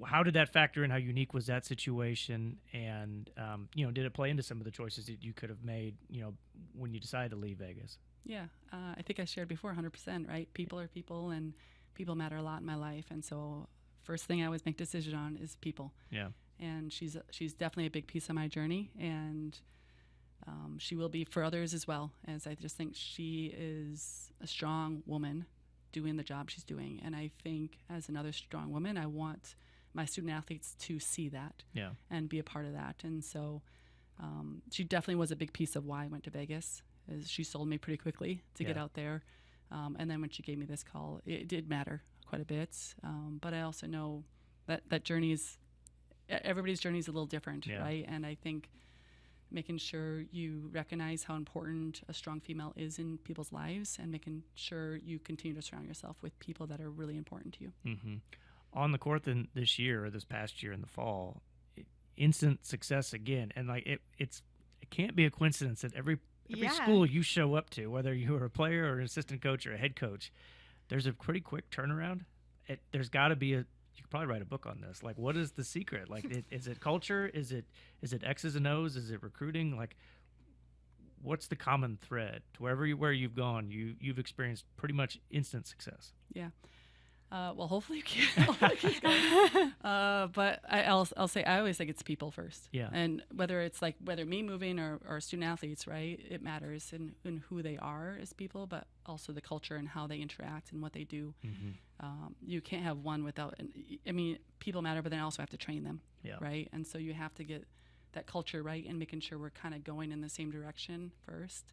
how did that factor in? How unique was that situation? And, did it play into some of the choices that you could have made, when you decided to leave Vegas? Yeah, I think I shared before 100%, right? People are people, and people matter a lot in my life. And so first thing I always make decision on is people. Yeah. And she's definitely a big piece of my journey, and she will be for others as well, as I just think she is a strong woman doing the job she's doing. And I think as another strong woman, I want my student athletes to see that and be a part of that. And so she definitely was a big piece of why I went to Vegas. Is she sold me pretty quickly to get out there. And then when she gave me this call, it did matter quite a bit. But I also know that everybody's journey is a little different, right? And I think making sure you recognize how important a strong female is in people's lives, and making sure you continue to surround yourself with people that are really important to you. Mm-hmm. On the court this past year in the fall, instant success again. And like it can't be a coincidence that every school you show up to, whether you're a player or an assistant coach or a head coach, there's a pretty quick turnaround. There's got to be you could probably write a book on this. Like, what is the secret? Like, is it culture? Is it X's and O's? Is it recruiting? Like, what's the common thread to where you've gone? You've experienced pretty much instant success. Yeah. Well, hopefully you can. But I'll say, I always think it's people first. Yeah. And whether me moving or student athletes, right? It matters in who they are as people, but also the culture and how they interact and what they do. Mm-hmm. You can't have one without. People matter, but then I also have to train them. Yeah. Right. And so you have to get that culture right, and making sure we're kind of going in the same direction first.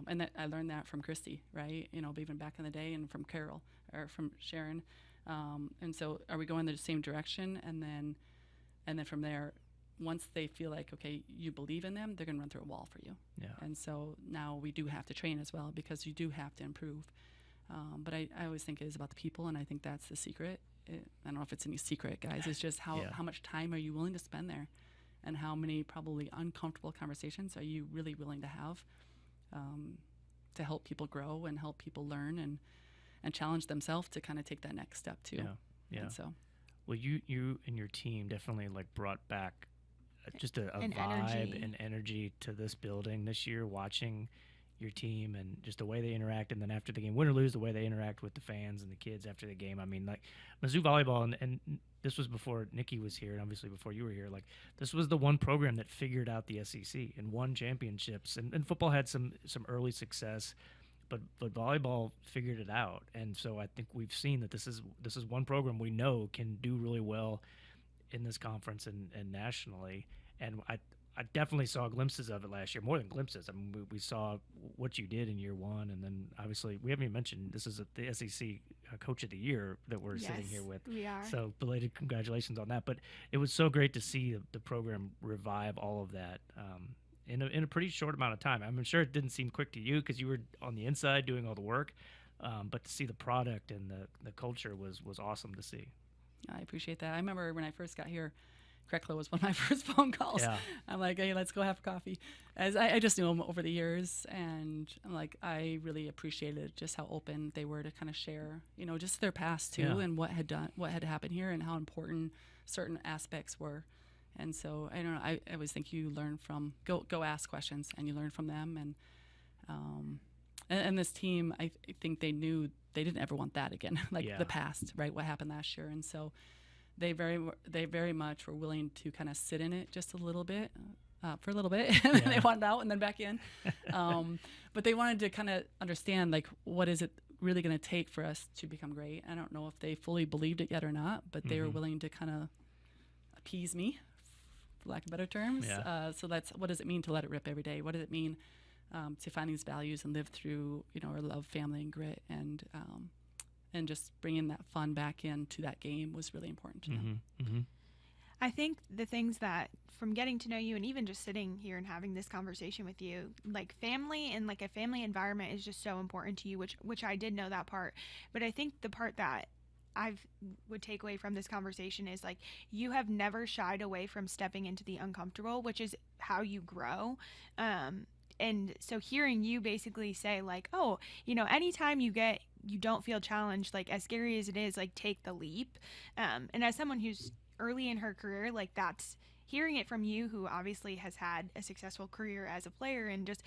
And that I learned that from Christy, right? Even back in the day, and from Carol or from Sharon. And so, are we going the same direction? And then from there, once they feel like, okay, you believe in them, they're going to run through a wall for you. Yeah. And so now we do have to train as well, because you do have to improve. But I always think it is about the people, and I think that's the secret. I don't know if it's any secret, guys. It's just how much time are you willing to spend there, and how many probably uncomfortable conversations are you really willing to have. To help people grow and help people learn and challenge themselves to kind of take that next step too. Yeah. And so, well, you and your team definitely brought back just a vibe and energy to this building this year. Watching your team and just the way they interact, and then after the game, win or lose, the way they interact with the fans and the kids after the game. I mean, Mizzou Volleyball, and this was before Nikki was here, and obviously before you were here. This was the one program that figured out the SEC and won championships. And football had some early success, but volleyball figured it out. And so I think we've seen that this is one program we know can do really well in this conference and nationally. And I definitely saw glimpses of it last year, more than glimpses. I mean, we saw what you did in year one, and then obviously we haven't even mentioned this is the SEC Coach of the Year that we're sitting here with. We are. So belated congratulations on that. But it was so great to see the program revive all of that in a pretty short amount of time. I'm sure it didn't seem quick to you because you were on the inside doing all the work, but to see the product and the culture was awesome to see. I appreciate that. I remember when I first got here, Kreckler was one of my first phone calls. Yeah. I'm like, hey, let's go have coffee. As I just knew him over the years, and I'm like, I really appreciated just how open they were to kind of share, just their past too, Yeah. and what had happened here, and how important certain aspects were. And so I don't know. I always think you learn from go ask questions, and you learn from them, and this team, I think they knew they didn't ever want that again, Yeah. the past, right? What happened last year, and so. They very much were willing to kind of sit in it just a little bit, for a little bit, and then they wanted out and then back in. But they wanted to kind of understand, what is it really going to take for us to become great? I don't know if they fully believed it yet or not, but they were willing to kind of appease me, for lack of better terms. Yeah. So that's, what does it mean to let it rip every day? What does it mean to find these values and live through, our love, family, and grit, and just bringing that fun back into that game was really important to them. I think the things that, from getting to know you and even just sitting here and having this conversation with you, family and a family environment is just so important to you, which I did know that part. But I think the part that I would take away from this conversation is you have never shied away from stepping into the uncomfortable, which is how you grow. And so hearing you basically say anytime you don't feel challenged, as scary as it is, take the leap. And as someone who's early in her career, that's hearing it from you, who obviously has had a successful career as a player, and just,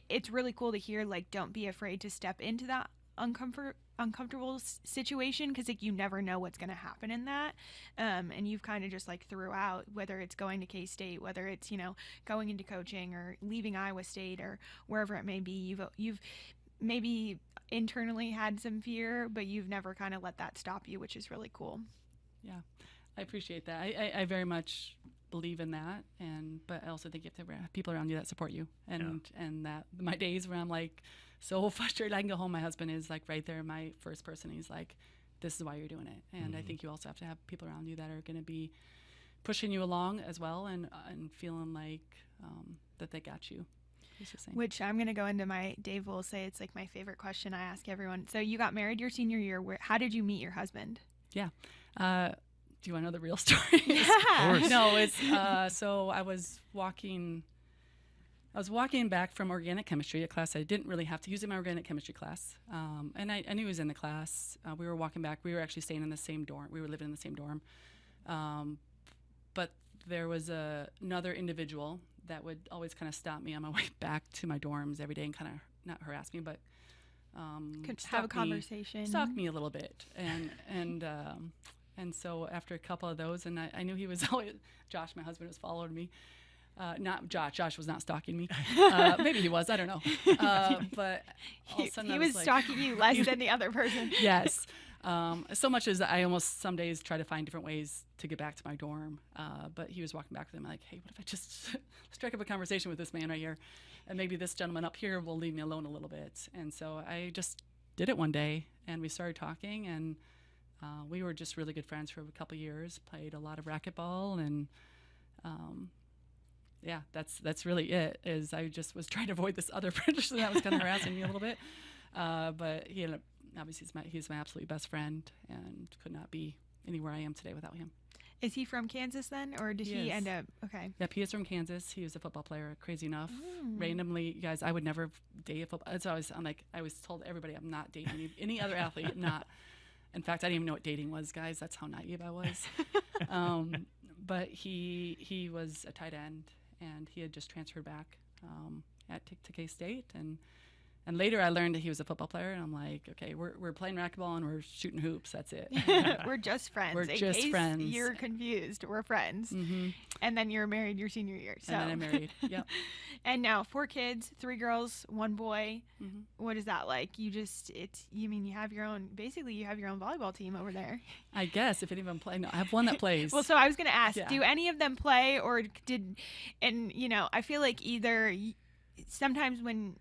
it's really cool to hear, don't be afraid to step into that uncomfortable situation, because you never know what's going to happen in that. And you've kind of just throughout, whether it's going to K-State, whether it's going into coaching or leaving Iowa State or wherever it may be, you've maybe internally had some fear, but you've never kind of let that stop you, which is really cool. Yeah, I appreciate that. I very much believe in that, but I also think you have to have people around you that support you, and that my days where I'm so frustrated I can go home, my husband is right there, my first person. He's like, this is why you're doing it. And I think you also have to have people around you that are going to be pushing you along as well, and feeling that they got you. Which I'm going to go into Dave will say it's my favorite question I ask everyone. So you got married your senior year. How did you meet your husband? Yeah. Do you want to know the real story? Yeah. No, it's so I was walking back from organic chemistry, a class I didn't really have to use in my organic chemistry class. And I knew he was in the class. We were walking back. We were actually staying in the same dorm. We were living in the same dorm. But there was another individual that would always kind of stop me on my way back to my dorms every day and kind of not harass me, but could have a conversation, stalk me a little bit, and so after a couple of those, and I knew he was always, Josh, my husband, was following me. Not Josh. Josh was not stalking me. Maybe he was. I don't know. But all of a sudden he was stalking you less than the other person. Yes. So much as I almost some days try to find different ways to get back to my dorm. But he was walking back with him, like, hey, what if I just strike up a conversation with this man right here? And maybe this gentleman up here will leave me alone a little bit. And so I just did it one day, and we started talking, and we were just really good friends for a couple of years, played a lot of racquetball, and yeah, that's really it. Is I just was trying to avoid this other person that was kind of harassing me a little bit. But he ended up, obviously he's my absolute best friend, and could not be anywhere I am today without him. Is he from Kansas then, or did he end up? Okay. Yep, he is from Kansas. He was a football player. Crazy enough, randomly, you guys, I would never date a football. It's always I was told everybody I'm not dating any other athlete. Not. In fact, I didn't even know what dating was, guys. That's how naive I was. But he was a tight end, and he had just transferred back to K-State, and later I learned that he was a football player, and I'm like, okay, we're playing racquetball and we're shooting hoops. That's it. We're just friends. We're just friends. You're confused. We're friends. Mm-hmm. And then you're married your senior year. So. And then I'm married. Yep. And now 4 kids, 3 girls, 1 boy. Mm-hmm. What is that like? You have your own. Basically, you have your own volleyball team over there. I guess if any of them play. No, I have one that plays. Well, so I was going to ask, Yeah. do any of them play, or and I feel like either sometimes when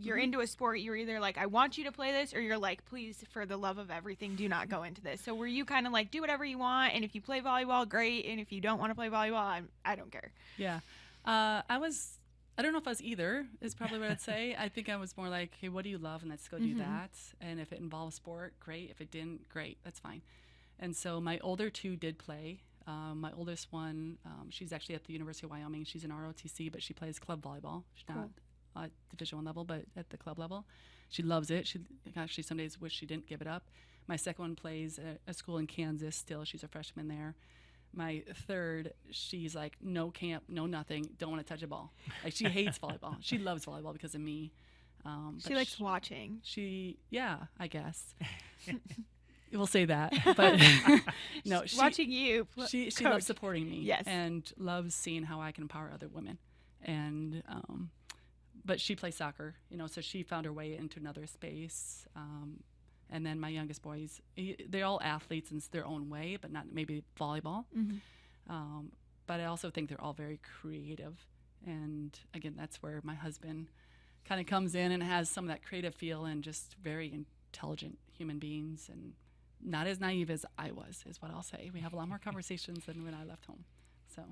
you're into a sport, you're either like, I want you to play this, or you're like, please, for the love of everything, do not go into this. So were you kind of like, do whatever you want, and if you play volleyball, great, and if you don't want to play volleyball, I don't care. Yeah. I was I don't know if I was either, is probably what I'd say. I think I was more like, hey, what do you love? And let's go do that. And if it involves sport, great. If it didn't, great. That's fine. And so my older two did play. My oldest one, she's actually at the University of Wyoming. She's in ROTC, but she plays club volleyball. She's not at Division I level, but at the club level. She loves it. She actually some days wish she didn't give it up. My second one plays at a school in Kansas still. She's a freshman there. My third, she's like, no camp, no nothing, don't want to touch a ball. Like, she hates volleyball. She loves volleyball because of me. She likes watching. Yeah, I guess. We'll say that. But no, watching you. She loves supporting me. Yes. And loves seeing how I can empower other women. And but she plays soccer, so she found her way into another space. And then my youngest boys, they're all athletes in their own way, but not maybe volleyball. But I also think they're all very creative. And again, that's where my husband kind of comes in and has some of that creative feel, and just very intelligent human beings, and not as naive as I was, is what I'll say. We have a lot more conversations than when I left home. So,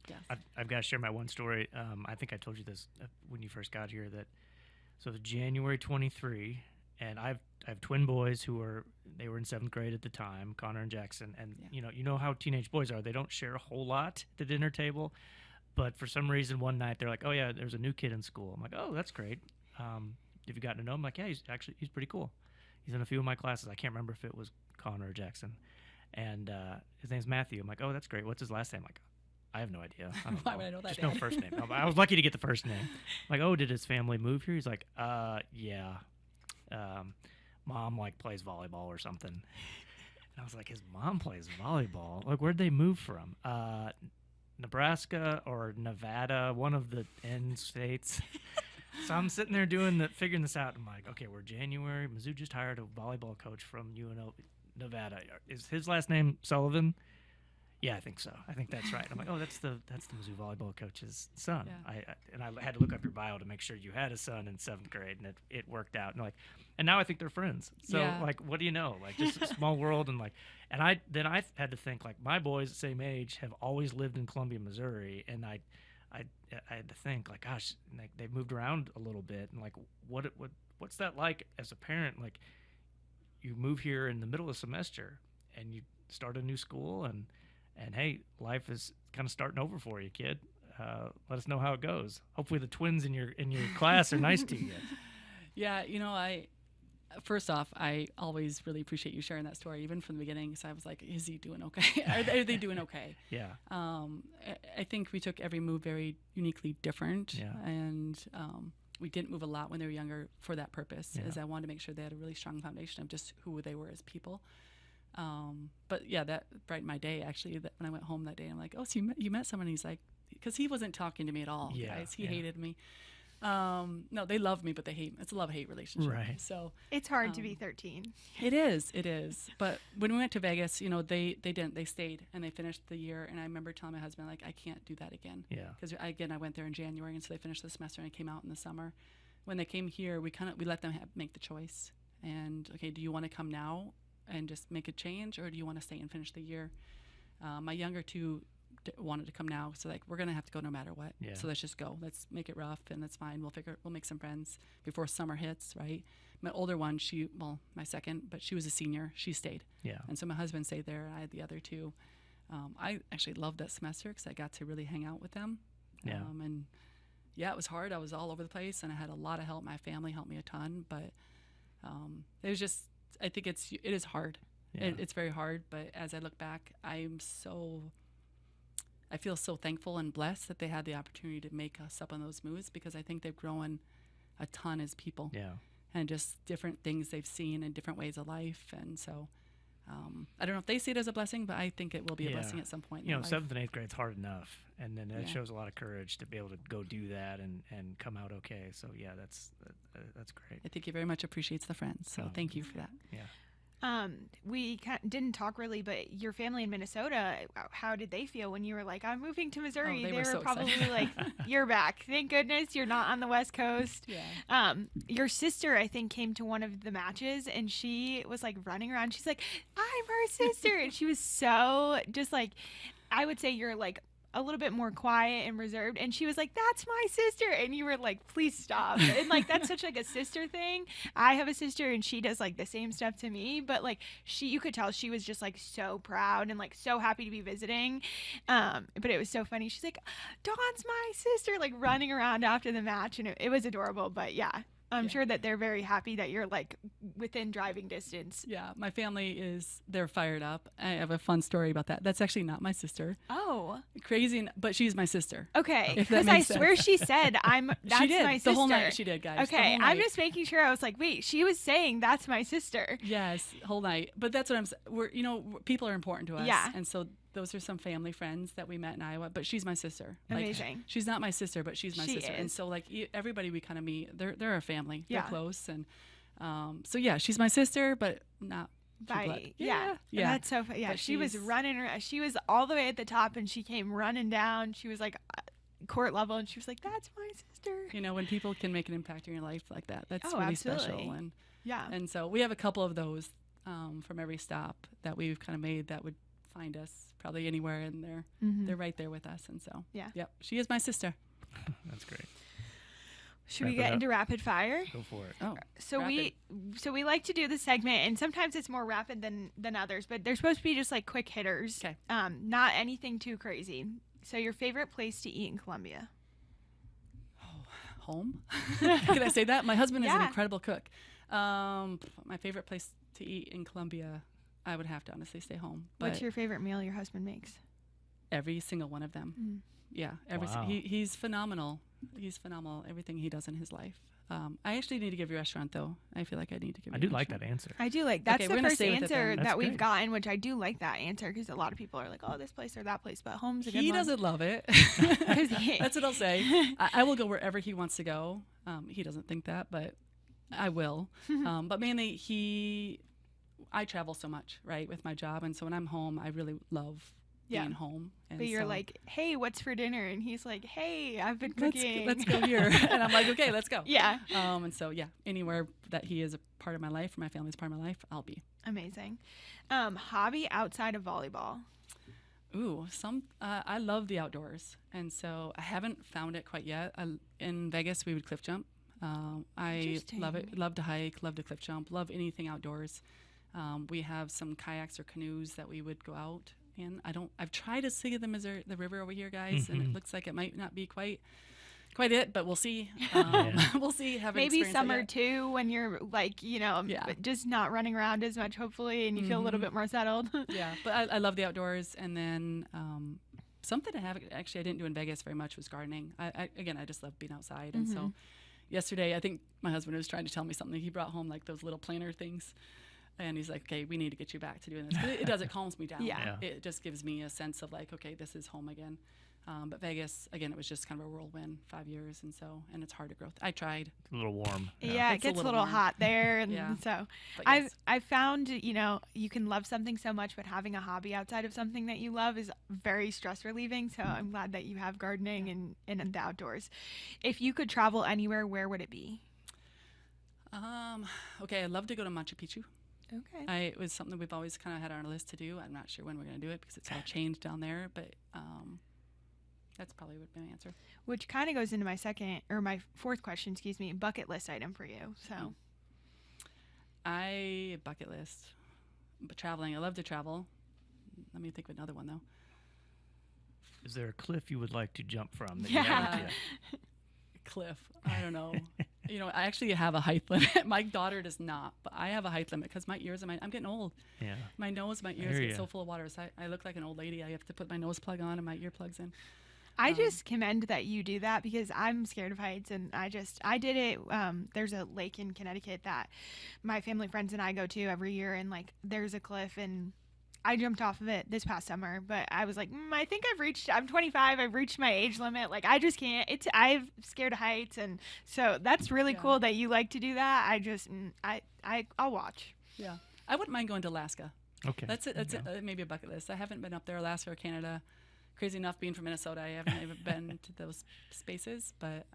yes. I've got to share my one story. I think I told you this when you first got here, that so it was January 23, and I have twin boys who were in 7th grade at the time, Connor and Jackson, and you know how teenage boys are. They don't share a whole lot at the dinner table, but for some reason one night they're like, oh yeah, there's a new kid in school. I'm like, oh, that's great. Have you gotten to know him? I'm like, yeah, he's pretty cool. He's in a few of my classes. I can't remember if it was Connor or Jackson, and his name's Matthew. I'm like, oh, that's great. What's his last name? I'm like, I have no idea. I don't Why know. would I know that? Just no first name. I was lucky to get the first name. I'm like, oh, did his family move here? He's like, yeah. Mom plays volleyball or something. And I was like, his mom plays volleyball? Like, where'd they move from? Nebraska or Nevada, one of the end states. So I'm sitting there figuring this out. I'm like, okay, we're January. Mizzou just hired a volleyball coach from UNO, Nevada. Is his last name Sullivan? Yeah, I think so. I think that's right. I'm like, oh, that's the Mizzou volleyball coach's son. Yeah. I had to look up your bio to make sure you had a son in 7th grade, and it worked out. And now I think they're friends. So what do you know? Just a small world, and I had to think, my boys the same age have always lived in Columbia, Missouri, and I had to think, gosh, they've moved around a little bit, and what's that like as a parent? You move here in the middle of semester, and you start a new school, and hey, life is kind of starting over for you, kid. Let us know how it goes. Hopefully the twins in your class are nice to you. Yeah, first off, I always really appreciate you sharing that story, even from the beginning. So I was like, is he doing okay? Are they doing okay? Yeah. I think we took every move very uniquely different. Yeah. And we didn't move a lot when they were younger for that purpose, as I wanted to make sure they had a really strong foundation of just who they were as people. But yeah, that brightened my day, actually, that when I went home that day. I'm like, oh, so you met someone? He's like, because he wasn't talking to me at all, guys. He hated me. No, they love me, but they hate me. It's a love-hate relationship. Right. So it's hard to be 13. It is. But when we went to Vegas, they didn't. They stayed, and they finished the year. And I remember telling my husband, I can't do that again. Yeah. Because I went there in January, and so they finished the semester, and I came out in the summer. When they came here, we let them make the choice. And okay, do you want to come now and just make a change, or do you want to stay and finish the year? My younger two wanted to come now, so we're gonna have to go no matter what. Yeah. So let's just go. Let's make it rough, and that's fine. We'll make some friends before summer hits, right? My older one, my second, but she was a senior. She stayed. Yeah. And so my husband stayed there, and I had the other two. I actually loved that semester because I got to really hang out with them. Yeah. And yeah, it was hard. I was all over the place, and I had a lot of help. My family helped me a ton, but it was just. I think it is hard. Yeah. It's very hard, but as I look back, I feel so thankful and blessed that they had the opportunity to make us up on those moves, because I think they've grown a ton as people. Yeah. And just different things they've seen in different ways of life. And so I don't know if they see it as a blessing, but I think it will be a blessing at some point. 7th and 8th grade's hard enough, and then that shows a lot of courage to be able to go do that and come out okay. So yeah, that's great. I think he very much appreciates the friends. So thank you for that. Yeah. We didn't talk really, but your family in Minnesota, how did they feel when you were like, I'm moving to Missouri? They were so probably excited. like, you're back. Thank goodness you're not on the West Coast. Yeah. Your sister, I think, came to one of the matches, and she was running around. She's like, I'm her sister. And she was so just I would say you're a little bit more quiet and reserved, and she was like, "That's my sister," and you were like, "Please stop." And like that's such like a sister thing. I have a sister and she does like the same stuff to me, but like you could tell she was just like so proud and like so happy to be visiting. But it was so funny. She's like, "Dawn's my sister," like running around after the match, and it was adorable. But yeah, I'm sure that they're very happy that you're like within driving distance. Yeah, my family they're fired up. I have a fun story about that. That's actually not my sister. Oh. Crazy, but she's my sister. Okay. If that Because I makes swear sense. she said, that's She did. my sister. The whole night she did, guys. The Okay. whole I'm night. just making sure. I was like, wait, she was saying that's my sister. Yes, whole night. But that's what I'm saying. People are important to us. Yeah. And so those are some family friends that we met in Iowa, but she's my sister. Amazing. Like, she's not my sister, but she's my She sister. And is. so like everybody we kind of meet, they're a family. Yeah. They're close. And so yeah, she's my sister, but not true blood. Yeah. Yeah. That's so funny. Yeah. But She was she's- running. She was all the way at the top and she came running down. She was like court level and she was like, that's my sister. You know, when people can make an impact in your life like that, that's Oh, really absolutely. special. Yeah. And so we have a couple of those from every stop that we've kind of made that would find us probably anywhere, and they're right there with us. And so Yeah. yep, she is my sister. That's great. Should we Wrap it get up. into rapid fire? Go for it. Oh, So rapid. we like to do the segment, and sometimes it's more rapid than others, but they're supposed to be just like quick hitters. Okay. Not anything too crazy. So your favorite place to eat in Columbia? Home. Can I say that? My husband is an Yeah. incredible cook. My favorite place to eat in Columbia, I would have to honestly stay home. What's But your favorite meal your husband makes? every single one of them. Mm. Yeah, Wow. he's phenomenal. He's phenomenal. Everything he does in his life. I actually need to give you a restaurant though. I feel like I need to give. I you do a like restaurant. that answer. I do like that's Okay, the we're gonna first stay with it answer then. that That's we've good. gotten, which I do like that answer because a lot of people are like, oh, this place or that place, but home's a good He one. doesn't love it. That's what I'll say. I will go wherever he wants to go. He doesn't think that, but I will. But mainly I travel so much, right, with my job, and so when I'm home, I really love being home. And But you're so like, hey, what's for dinner? And he's like, hey, I've been let's cooking. let's go here, and I'm like, okay, let's go. Yeah. And so yeah, anywhere that he is a part of my life, or my family's part of my life, I'll be. Amazing. Hobby outside of volleyball. Ooh, I love the outdoors, and so I haven't found it quite yet. In Vegas, we would cliff jump. I love it. Interesting. Love to hike. Love to cliff jump. Love anything outdoors. We have some kayaks or canoes that we would go out in. I've tried to see the river over here, guys, and it looks like it might not be quite it, but we'll see. We'll see. Haven't Maybe experienced that summer yet. too, when you're like, Yeah. just not running around as much, hopefully, and you feel a little bit more settled. Yeah, but I love the outdoors. And then something I didn't do in Vegas very much was gardening. I just love being outside. And so yesterday, I think my husband was trying to tell me something. He brought home like those little planter things. And he's like, okay, we need to get you back to doing this. But it calms me down. Yeah. It just gives me a sense of like, okay, this is home again. But Vegas, again, it was just kind of a whirlwind, 5 years. And it's hard to grow. I tried. It's a little warm. Yeah, it It's a gets a little little warm. hot there, and Yeah. so But I've yes. I've found you can love something so much, but having a hobby outside of something that you love is very stress relieving. So I'm glad that you have gardening and in the outdoors. If you could travel anywhere, where would it be? Okay, I'd love to go to Machu Picchu. Okay. It was something we've always kind of had on our list to do. I'm not sure when we're going to do it because it's all changed down there. But that's probably what my answer. Which kind of goes into my fourth question, bucket list item for you. So Bucket list. But traveling, I love to travel. Let me think of another one though. Is there a cliff you would like to jump from? That you haven't Yeah. yet? Cliff. I don't know. I actually have a height limit. My daughter does not, but I have a height limit because my ears I'm getting old. Yeah. My nose, my ears hear get ya. so full of water. So I look like an old lady. I have to put my nose plug on and my earplugs in. I just commend that you do that because I'm scared of heights, and I did it. There's a lake in Connecticut that my family friends and I go to every year, and like there's a cliff, and I jumped off of it this past summer, but I was like, I think I'm 25. I've reached my age limit. Like I just can't. I'm scared of heights, and so that's really cool that you like to do that. I'll watch. Yeah. I wouldn't mind going to Alaska. Okay. That's it. That's maybe a bucket list. I haven't been up there, Alaska or Canada. Crazy enough, being from Minnesota, I haven't even been to those spaces, but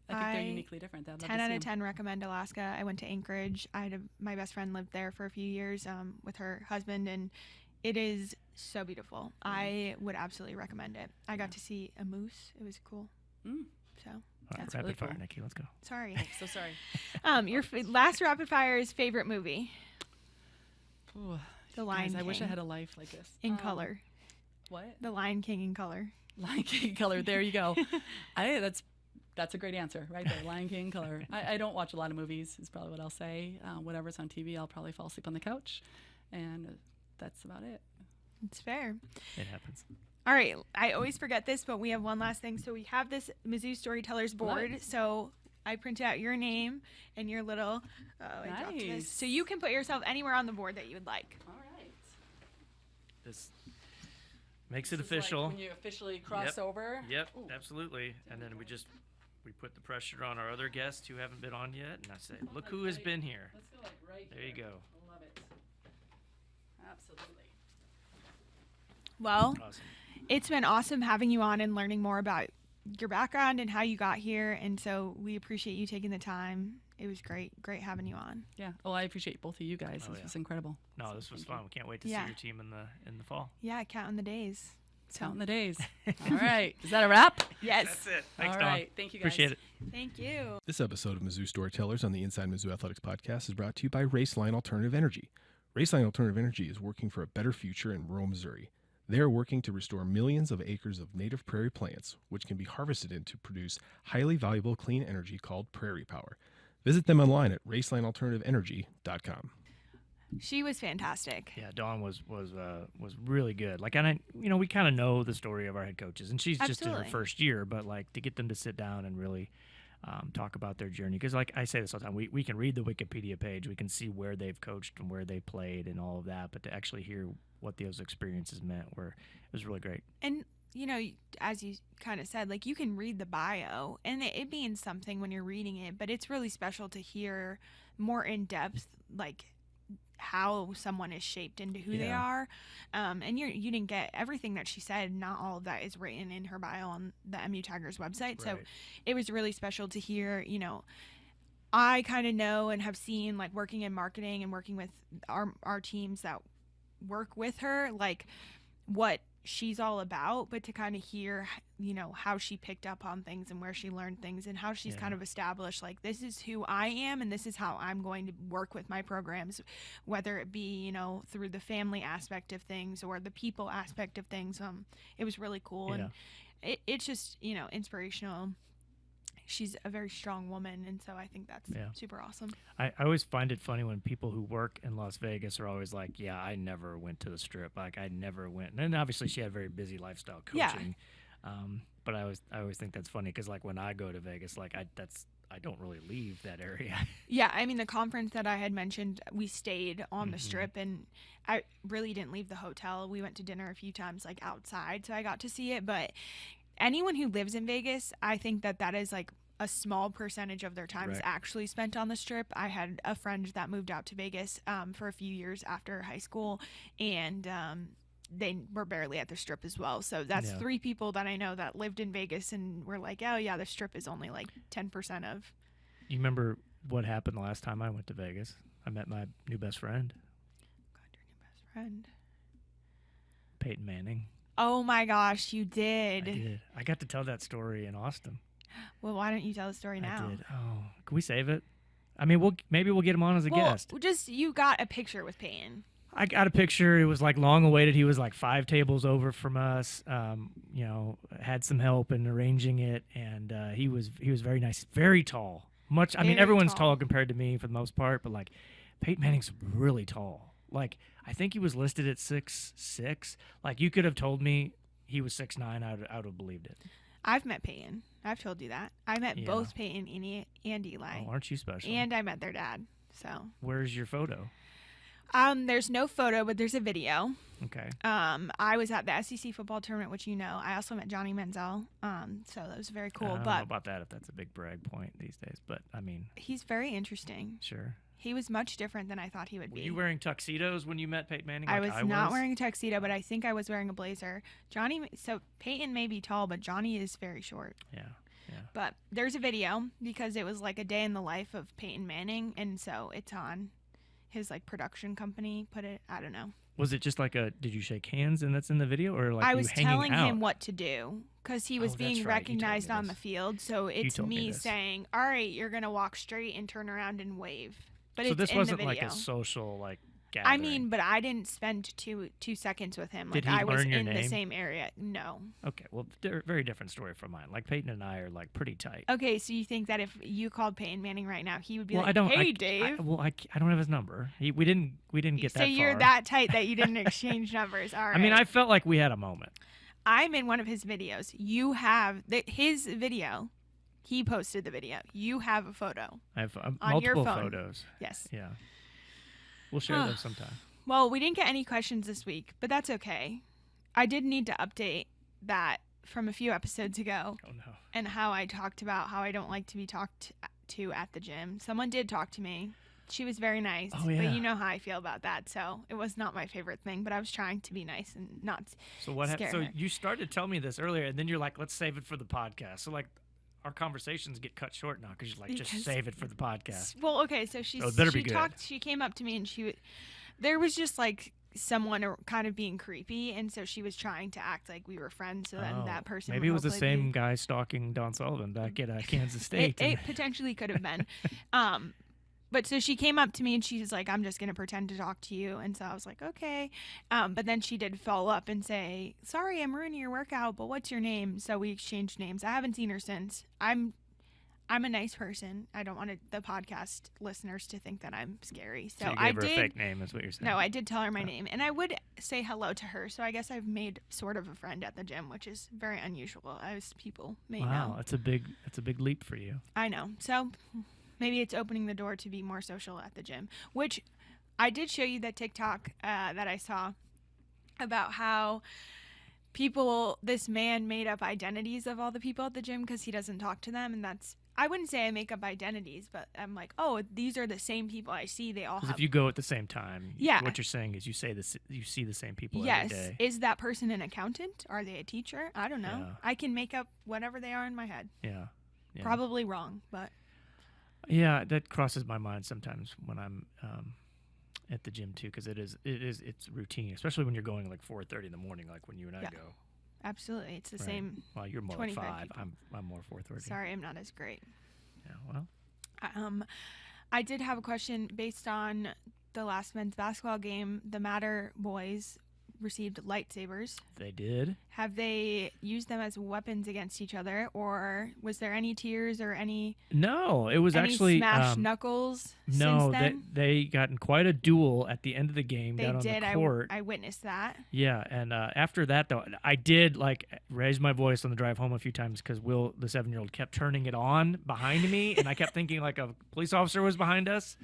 I think they're uniquely different. I'd love 10 to out see of 'em. 10 recommend Alaska. I went to Anchorage. My best friend lived there for a few years with her husband, and It is so beautiful. I would absolutely recommend it. I got to see a moose. It was cool. So All right, That's rapid really fire, cool. Nikki. Let's go. sorry. So sorry. Your last rapid fire is favorite movie. Ooh, The Lion guys, I wish I King. had a life like this. In color. What? The Lion King in color. Lion King color. There you go. That's a great answer right there. Lion King color. I don't watch a lot of movies is probably what I'll say. Whatever's on TV, I'll probably fall asleep on the couch. And that's about it. It's fair. It happens. All right. I always forget this, but we have one last thing. So we have this Mizzou Storytellers board. Nice. So I printed out your name and your little. I dropped this. Nice. So you can put yourself anywhere on the board that you would like. All right. This makes it This is like official. when you officially cross Yep. over. Yep, Ooh. absolutely. And then we put the pressure on our other guests who haven't been on yet, and I say, look who has been here. Let's go like right There you here. go. I love it. Absolutely. Well, Awesome. it's been awesome having you on and learning more about your background and how you got here. And so we appreciate you taking the time. It was great having you on. Yeah. Well, I appreciate both of you guys. Oh, This yeah. was incredible. No, So this was thank you. fun. We can't wait to Yeah. see your team in the fall. Yeah, counting the days. Counting the days. All right. Is that a wrap? Yes. That's it. Thanks, All Dawn. right. Thank you guys. Appreciate it. Thank you. This episode of Mizzou Storytellers on the Inside Mizzou Athletics podcast is brought to you by Raceline Alternative Energy. Raceline Alternative Energy is working for a better future in rural Missouri. They are working to restore millions of acres of native prairie plants, which can be harvested to produce highly valuable clean energy called prairie power. Visit them online at racelinealternativeenergy.com. She was fantastic. Yeah, Dawn was really good. Like, and we kind of know the story of our head coaches, and she's just in her Absolutely. first year, but like to get them to sit down and really talk about their journey, because like I say this all the time, we can read the Wikipedia page, we can see where they've coached and where they played and all of that, but to actually hear what those experiences meant, it was really great. And as you kind of said, like you can read the bio and it means something when you're reading it, but it's really special to hear more in depth, like how someone is shaped into who they Yeah. are. And you didn't get everything that she said. Not all of that is written in her bio on the MU Tigers website. So Right. it was really special to hear, I kind of know and have seen, like working in marketing and working with our teams that work with her, like what she's all about, but to kind of hear, how she picked up on things and where she learned things and how she's Yeah. kind of established, like, this is who I am and this is how I'm going to work with my programs, whether it be, through the family aspect of things or the people aspect of things. It was really cool. And it's just, inspirational. She's a very strong woman, and so I think that's super awesome. I always find it funny when people who work in Las Vegas are always like, yeah, I never went to the Strip. Like, I never went. And then obviously she had a very busy lifestyle coaching. But I always think that's funny because, like, when I go to Vegas, like, I don't really leave that area. Yeah, I mean, the conference that I had mentioned, we stayed on the Strip, and I really didn't leave the hotel. We went to dinner a few times, like, outside, so I got to see it. But anyone who lives in Vegas, I think that is, like, a small percentage of their time is Right. actually spent on the Strip. I had a friend that moved out to Vegas for a few years after high school, and they were barely at the Strip as well. So that's Yeah. 3 people that I know that lived in Vegas and were like, oh, yeah, the Strip is only, like, 10% of. You remember what happened the last time I went to Vegas? I met my new best friend, God, your new best friend. Peyton Manning. Oh my gosh, you I did. did. I got to tell that story in Austin. Well, why don't you tell the story now? I did. Oh, can we save it? I mean, maybe we'll get him on as a guest. Just you got a picture with Peyton. I got a picture. It was like long awaited. He was like 5 tables over from us. Had some help in arranging it, and he was very nice, very tall. I mean, Very everyone's tall. tall compared to me for the most part, but like Peyton Manning's really tall. Like, I think he was listed at 6'6". Like, you could have told me he was 6'9". I would have believed it. I've met Peyton. I've told you that. I met Yeah. both Peyton and Eli, Oh, aren't you special? and I met their dad. So, Where's your photo? there's no photo, but there's a video. Okay. I was at the SEC football tournament, which you know. I also met Johnny Manziel. So that was very cool. I don't know But about that, if that's a big brag point these days, but I mean, he's very interesting. sure. He was much different than I thought he would Were be. you wearing tuxedos when you met Peyton Manning? I like was not wearing a tuxedo, but I think I was wearing a blazer. So Peyton may be tall, but Johnny is very short. Yeah. But there's a video because it was like a day in the life of Peyton Manning, and so it's on his like production company. I don't know. Was it just like did you shake hands and that's in the video, or like I you was hanging telling out? him what to do because he was Oh, that's being right. You told me recognized on the this. field. So it's told me me this. saying, all right, you're going to walk straight and turn around and wave. But So it's this in wasn't the video. like a social gathering. I mean, but I didn't spend two seconds with him. Did Like he I was learn your in the name? same area. No. Okay, well, very different story from mine. Like Peyton and I are like pretty tight. Okay, so you think that if you called Peyton Manning right now, he would be Well, like, I don't. "Hey, I Dave." don't have his number. We didn't get So that you're far. that tight that you didn't exchange numbers. All right. I mean, I felt like we had a moment. I'm in one of his videos. You have his video. He posted the video. You have a photo. I have On your multiple phone. photos. Yes. Yeah, we'll share those sometime. Well, we didn't get any questions this week, but that's okay. I did need to update that from a few episodes ago Oh no. and how I talked about how I don't like to be talked to at the gym. Someone did talk to me. She was very nice, Oh, but yeah. you know how I feel about that. So it was not my favorite thing, but I was trying to be nice and not So what happened? scare So her. you started to tell me this earlier, and then you're like, "Let's save it for the podcast." So like, our conversations get cut short now because you're like, "Just Because- save it for the podcast." Well, okay, so she So it better be good. she came up to me and there was just like someone kind of being creepy, and so she was trying to act like we were friends, so then Oh, that person maybe it would was the hopefully be- same guy stalking Dawn Sullivan back at Kansas State. It potentially could have been. But so she came up to me and she was like, I'm just going to pretend to talk to you. And so I was like, okay. But then she did follow up and say, sorry, I'm ruining your workout, but what's your name? So we exchanged names. I haven't seen her since. I'm a nice person. I don't want the podcast listeners to think that I'm scary. So, So you I gave her did. a fake name, is what you're saying. No, I did tell her my name, and I would say hello to her. So I guess I've made sort of a friend at the gym, which is very unusual, as people may know. Wow, that's a big leap for you. I know. So maybe it's opening the door to be more social at the gym, which I did show you that TikTok that I saw about how this man made up identities of all the people at the gym because he doesn't talk to them. And I wouldn't say I make up identities, but I'm like, oh, these are the same people I see. They all Because have. if you go at the same time, Yeah. what you're saying is you see the same people Yes. every day. Is that person an accountant? Are they a teacher? I don't know. Yeah. I can make up whatever they are in my head. Yeah. Yeah. Probably wrong, but Yeah, that crosses my mind sometimes when I'm at the gym too, because it's routine, especially when you're going like 4:30 in the morning, like when you and I Yeah. go. absolutely. It's the Right. same. Well, you're more 25 5. people. I'm more 4:30. Sorry, I'm not as great. Yeah. Well. I did have a question based on the last men's basketball game. The Matter boys received lightsabers. They did. Have they used them as weapons against each other, or was there any tears or any No, it was any actually smashed knuckles? no. since then? They got in quite a duel at the end of the game They down on did. the court. I witnessed that. Yeah, and after that though, I did like raise my voice on the drive home a few times because Will, the 7-year-old, kept turning it on behind me, and I kept thinking like a police officer was behind us.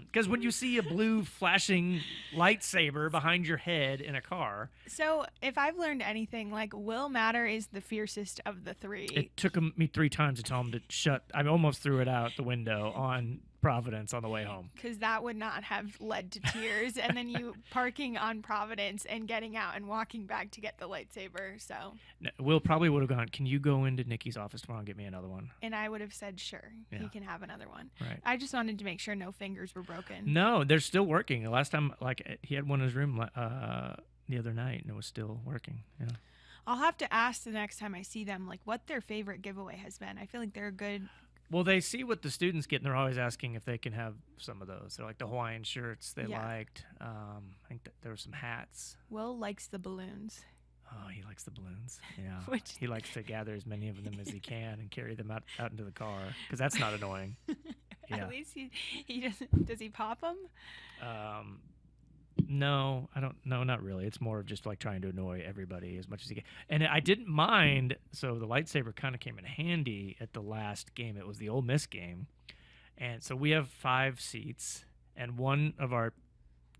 Because when you see a blue flashing lightsaber behind your head in a car, So, if I've learned anything, like Will Matter is the fiercest of the three. it took me 3 times to tell him to shut. I almost threw it out the window on Providence on the way home. Because that would not have led to tears, and then you parking on Providence and getting out and walking back to get the lightsaber. So, Will probably would have gone, can you go into Nikki's office tomorrow and get me another one? and I would have said, sure, Yeah. he can have another one. Right. I just wanted to make sure no fingers were broken. No, they're still working. The last time, like, he had one in his room the other night, and it was still working. Yeah. I'll have to ask the next time I see them, like, what their favorite giveaway has been. I feel like they're a good. Well, they see what the students get, and they're always asking if they can have some of those. They're like the Hawaiian shirts they Yeah. liked. I think that there were some hats. Will likes the balloons. Oh, he likes the balloons. Yeah. Which- He likes to gather as many of them as he can and carry them out into the car because that's not annoying. Yeah. At least he doesn't. Does he pop them? No, I don't. No, not really. It's more of just like trying to annoy everybody as much as he can. And I didn't mind. So the lightsaber kind of came in handy at the last game. It was the Ole Miss game, and so we have 5 seats, and one of our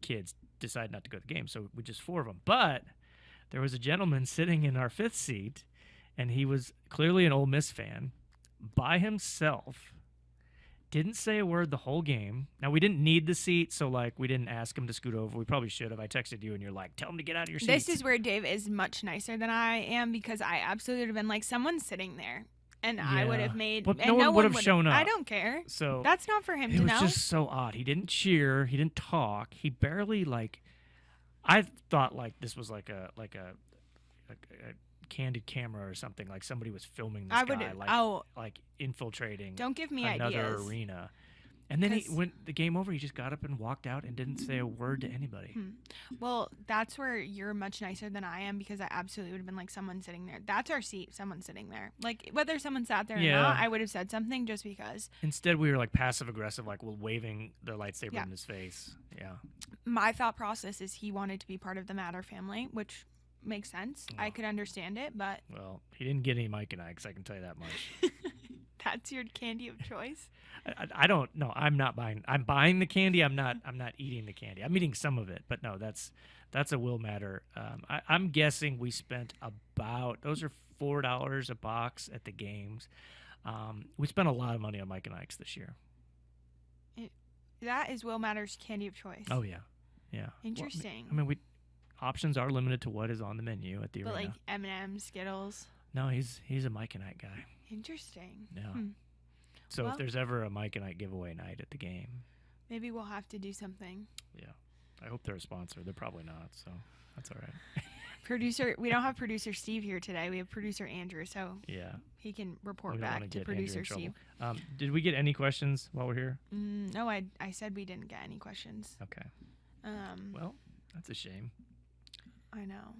kids decided not to go to the game, so we just 4 of them. But there was a gentleman sitting in our 5th seat, and he was clearly an Ole Miss fan, by himself. Didn't say a word the whole game. Now, we didn't need the seat, so, like, we didn't ask him to scoot over. We probably should have. I texted you, and you're like, tell him to get out of your seat. This is where Dave is much nicer than I am, because I absolutely would have been like, someone's sitting there. And I would Yeah. have made. But and no one would have would've- shown I up. don't care. So That's not for him it to was know. just so odd. He didn't cheer. He didn't talk. He barely, like, I thought like this was like a candid camera or something, like somebody was filming this guy, like infiltrating Don't give me another ideas. arena. And then when the game over, he just got up and walked out and didn't say a word to anybody. Well, that's where you're much nicer than I am, because I absolutely would have been like, someone sitting there. That's our seat. Someone sitting there. Like, whether someone sat there or not, I would have said something just because. Instead, we were like passive aggressive, like waving the lightsaber in his face. Yeah. My thought process is he wanted to be part of the Matter family, which makes sense. I could understand it, but. Well, he didn't get any Mike and Ike's, I can tell you that much. That's your candy of choice. I don't know. I'm not buying. I'm buying the candy. I'm not eating the candy. I'm eating some of it, but no, that's a Will Matter. I'm guessing we spent about, those are $4 a box at the games. We spent a lot of money on Mike and Ike's this year. That is Will Matter's candy of choice. Oh yeah, yeah. Interesting. Well, I mean, options are limited to what is on the menu at the arena. But like M&M's, Skittles. No, he's a Mike and Ike guy. Interesting. Yeah. So if there's ever a Mike and Ike giveaway night at the game, maybe we'll have to do something. Yeah. I hope they're a sponsor. They're probably not, so that's all right. We don't have producer Steve here today. We have producer Andrew, so he can report back to producer Steve. Did we get any questions while we're here? No, I said we didn't get any questions. Okay. Well, that's a shame. I know.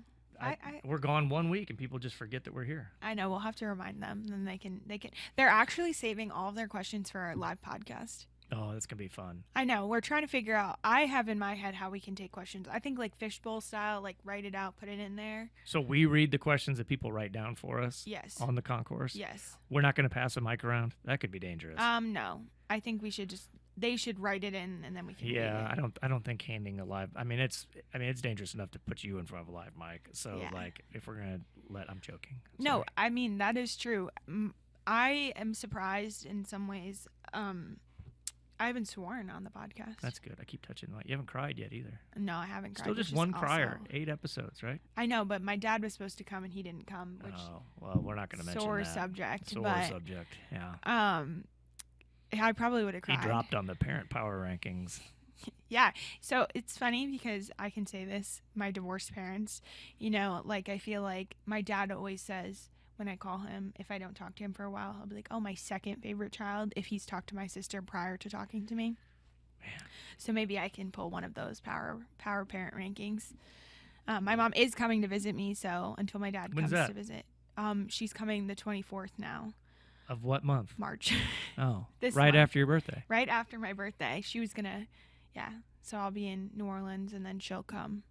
We're gone 1 week and people just forget that we're here. I know. We'll have to remind them. Then they can. They're actually saving all of their questions for our live podcast. Oh, that's gonna be fun. I know. We're trying to figure out. I have in my head how we can take questions. I think like fishbowl style, like write it out, put it in there. So we read the questions that people write down for us. Yes. On the concourse. Yes. We're not gonna pass a mic around. That could be dangerous. No. I think we should just. They should write it in, and then we can. read it. I don't think handing a live. I mean, it's dangerous enough to put you in front of a live mic. So like, if we're gonna I'm joking. No, I mean that is true. I am surprised in some ways. I haven't sworn on the podcast. That's good. I keep touching the mic. You haven't cried yet either. No, I haven't cried. Still just one crier. 8 episodes, right? I know, but my dad was supposed to come and he didn't come. Which well, we're not going to mention that. Sore subject. Yeah. I probably would have cried. He dropped on the parent power rankings. Yeah. So it's funny because I can say this, my divorced parents, like I feel like my dad always says when I call him, if I don't talk to him for a while, he'll be like, oh, my second favorite child, if he's talked to my sister prior to talking to me. Man. So maybe I can pull one of those power parent rankings. My mom is coming to visit me, so until my dad comes to visit. She's coming the 24th now. Of what month? March. Oh, this right month. after your birthday. Right after my birthday. She was going to, so I'll be in New Orleans and then she'll come.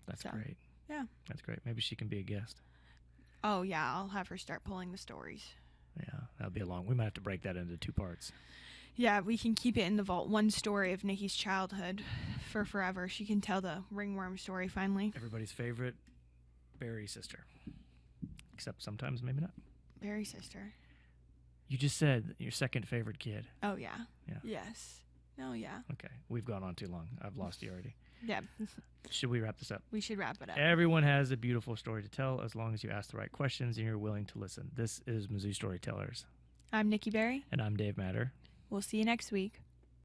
That's great. Yeah. That's great. Maybe she can be a guest. Oh, yeah. I'll have her start pulling the stories. Yeah, that'll be we might have to break that into 2 parts. Yeah, we can keep it in the vault. One story of Nikki's childhood for forever. She can tell the ringworm story finally. Everybody's favorite Barry sister. Except sometimes maybe not. Barry sister. You just said your second favorite kid. Oh, yeah. Yeah. Yes. Oh, yeah. Okay. We've gone on too long. I've lost you already. Yeah. Should we wrap this up? We should wrap it up. Everyone has a beautiful story to tell as long as you ask the right questions and you're willing to listen. This is Mizzou Storytellers. I'm Nikki Berry. And I'm Dave Matter. We'll see you next week.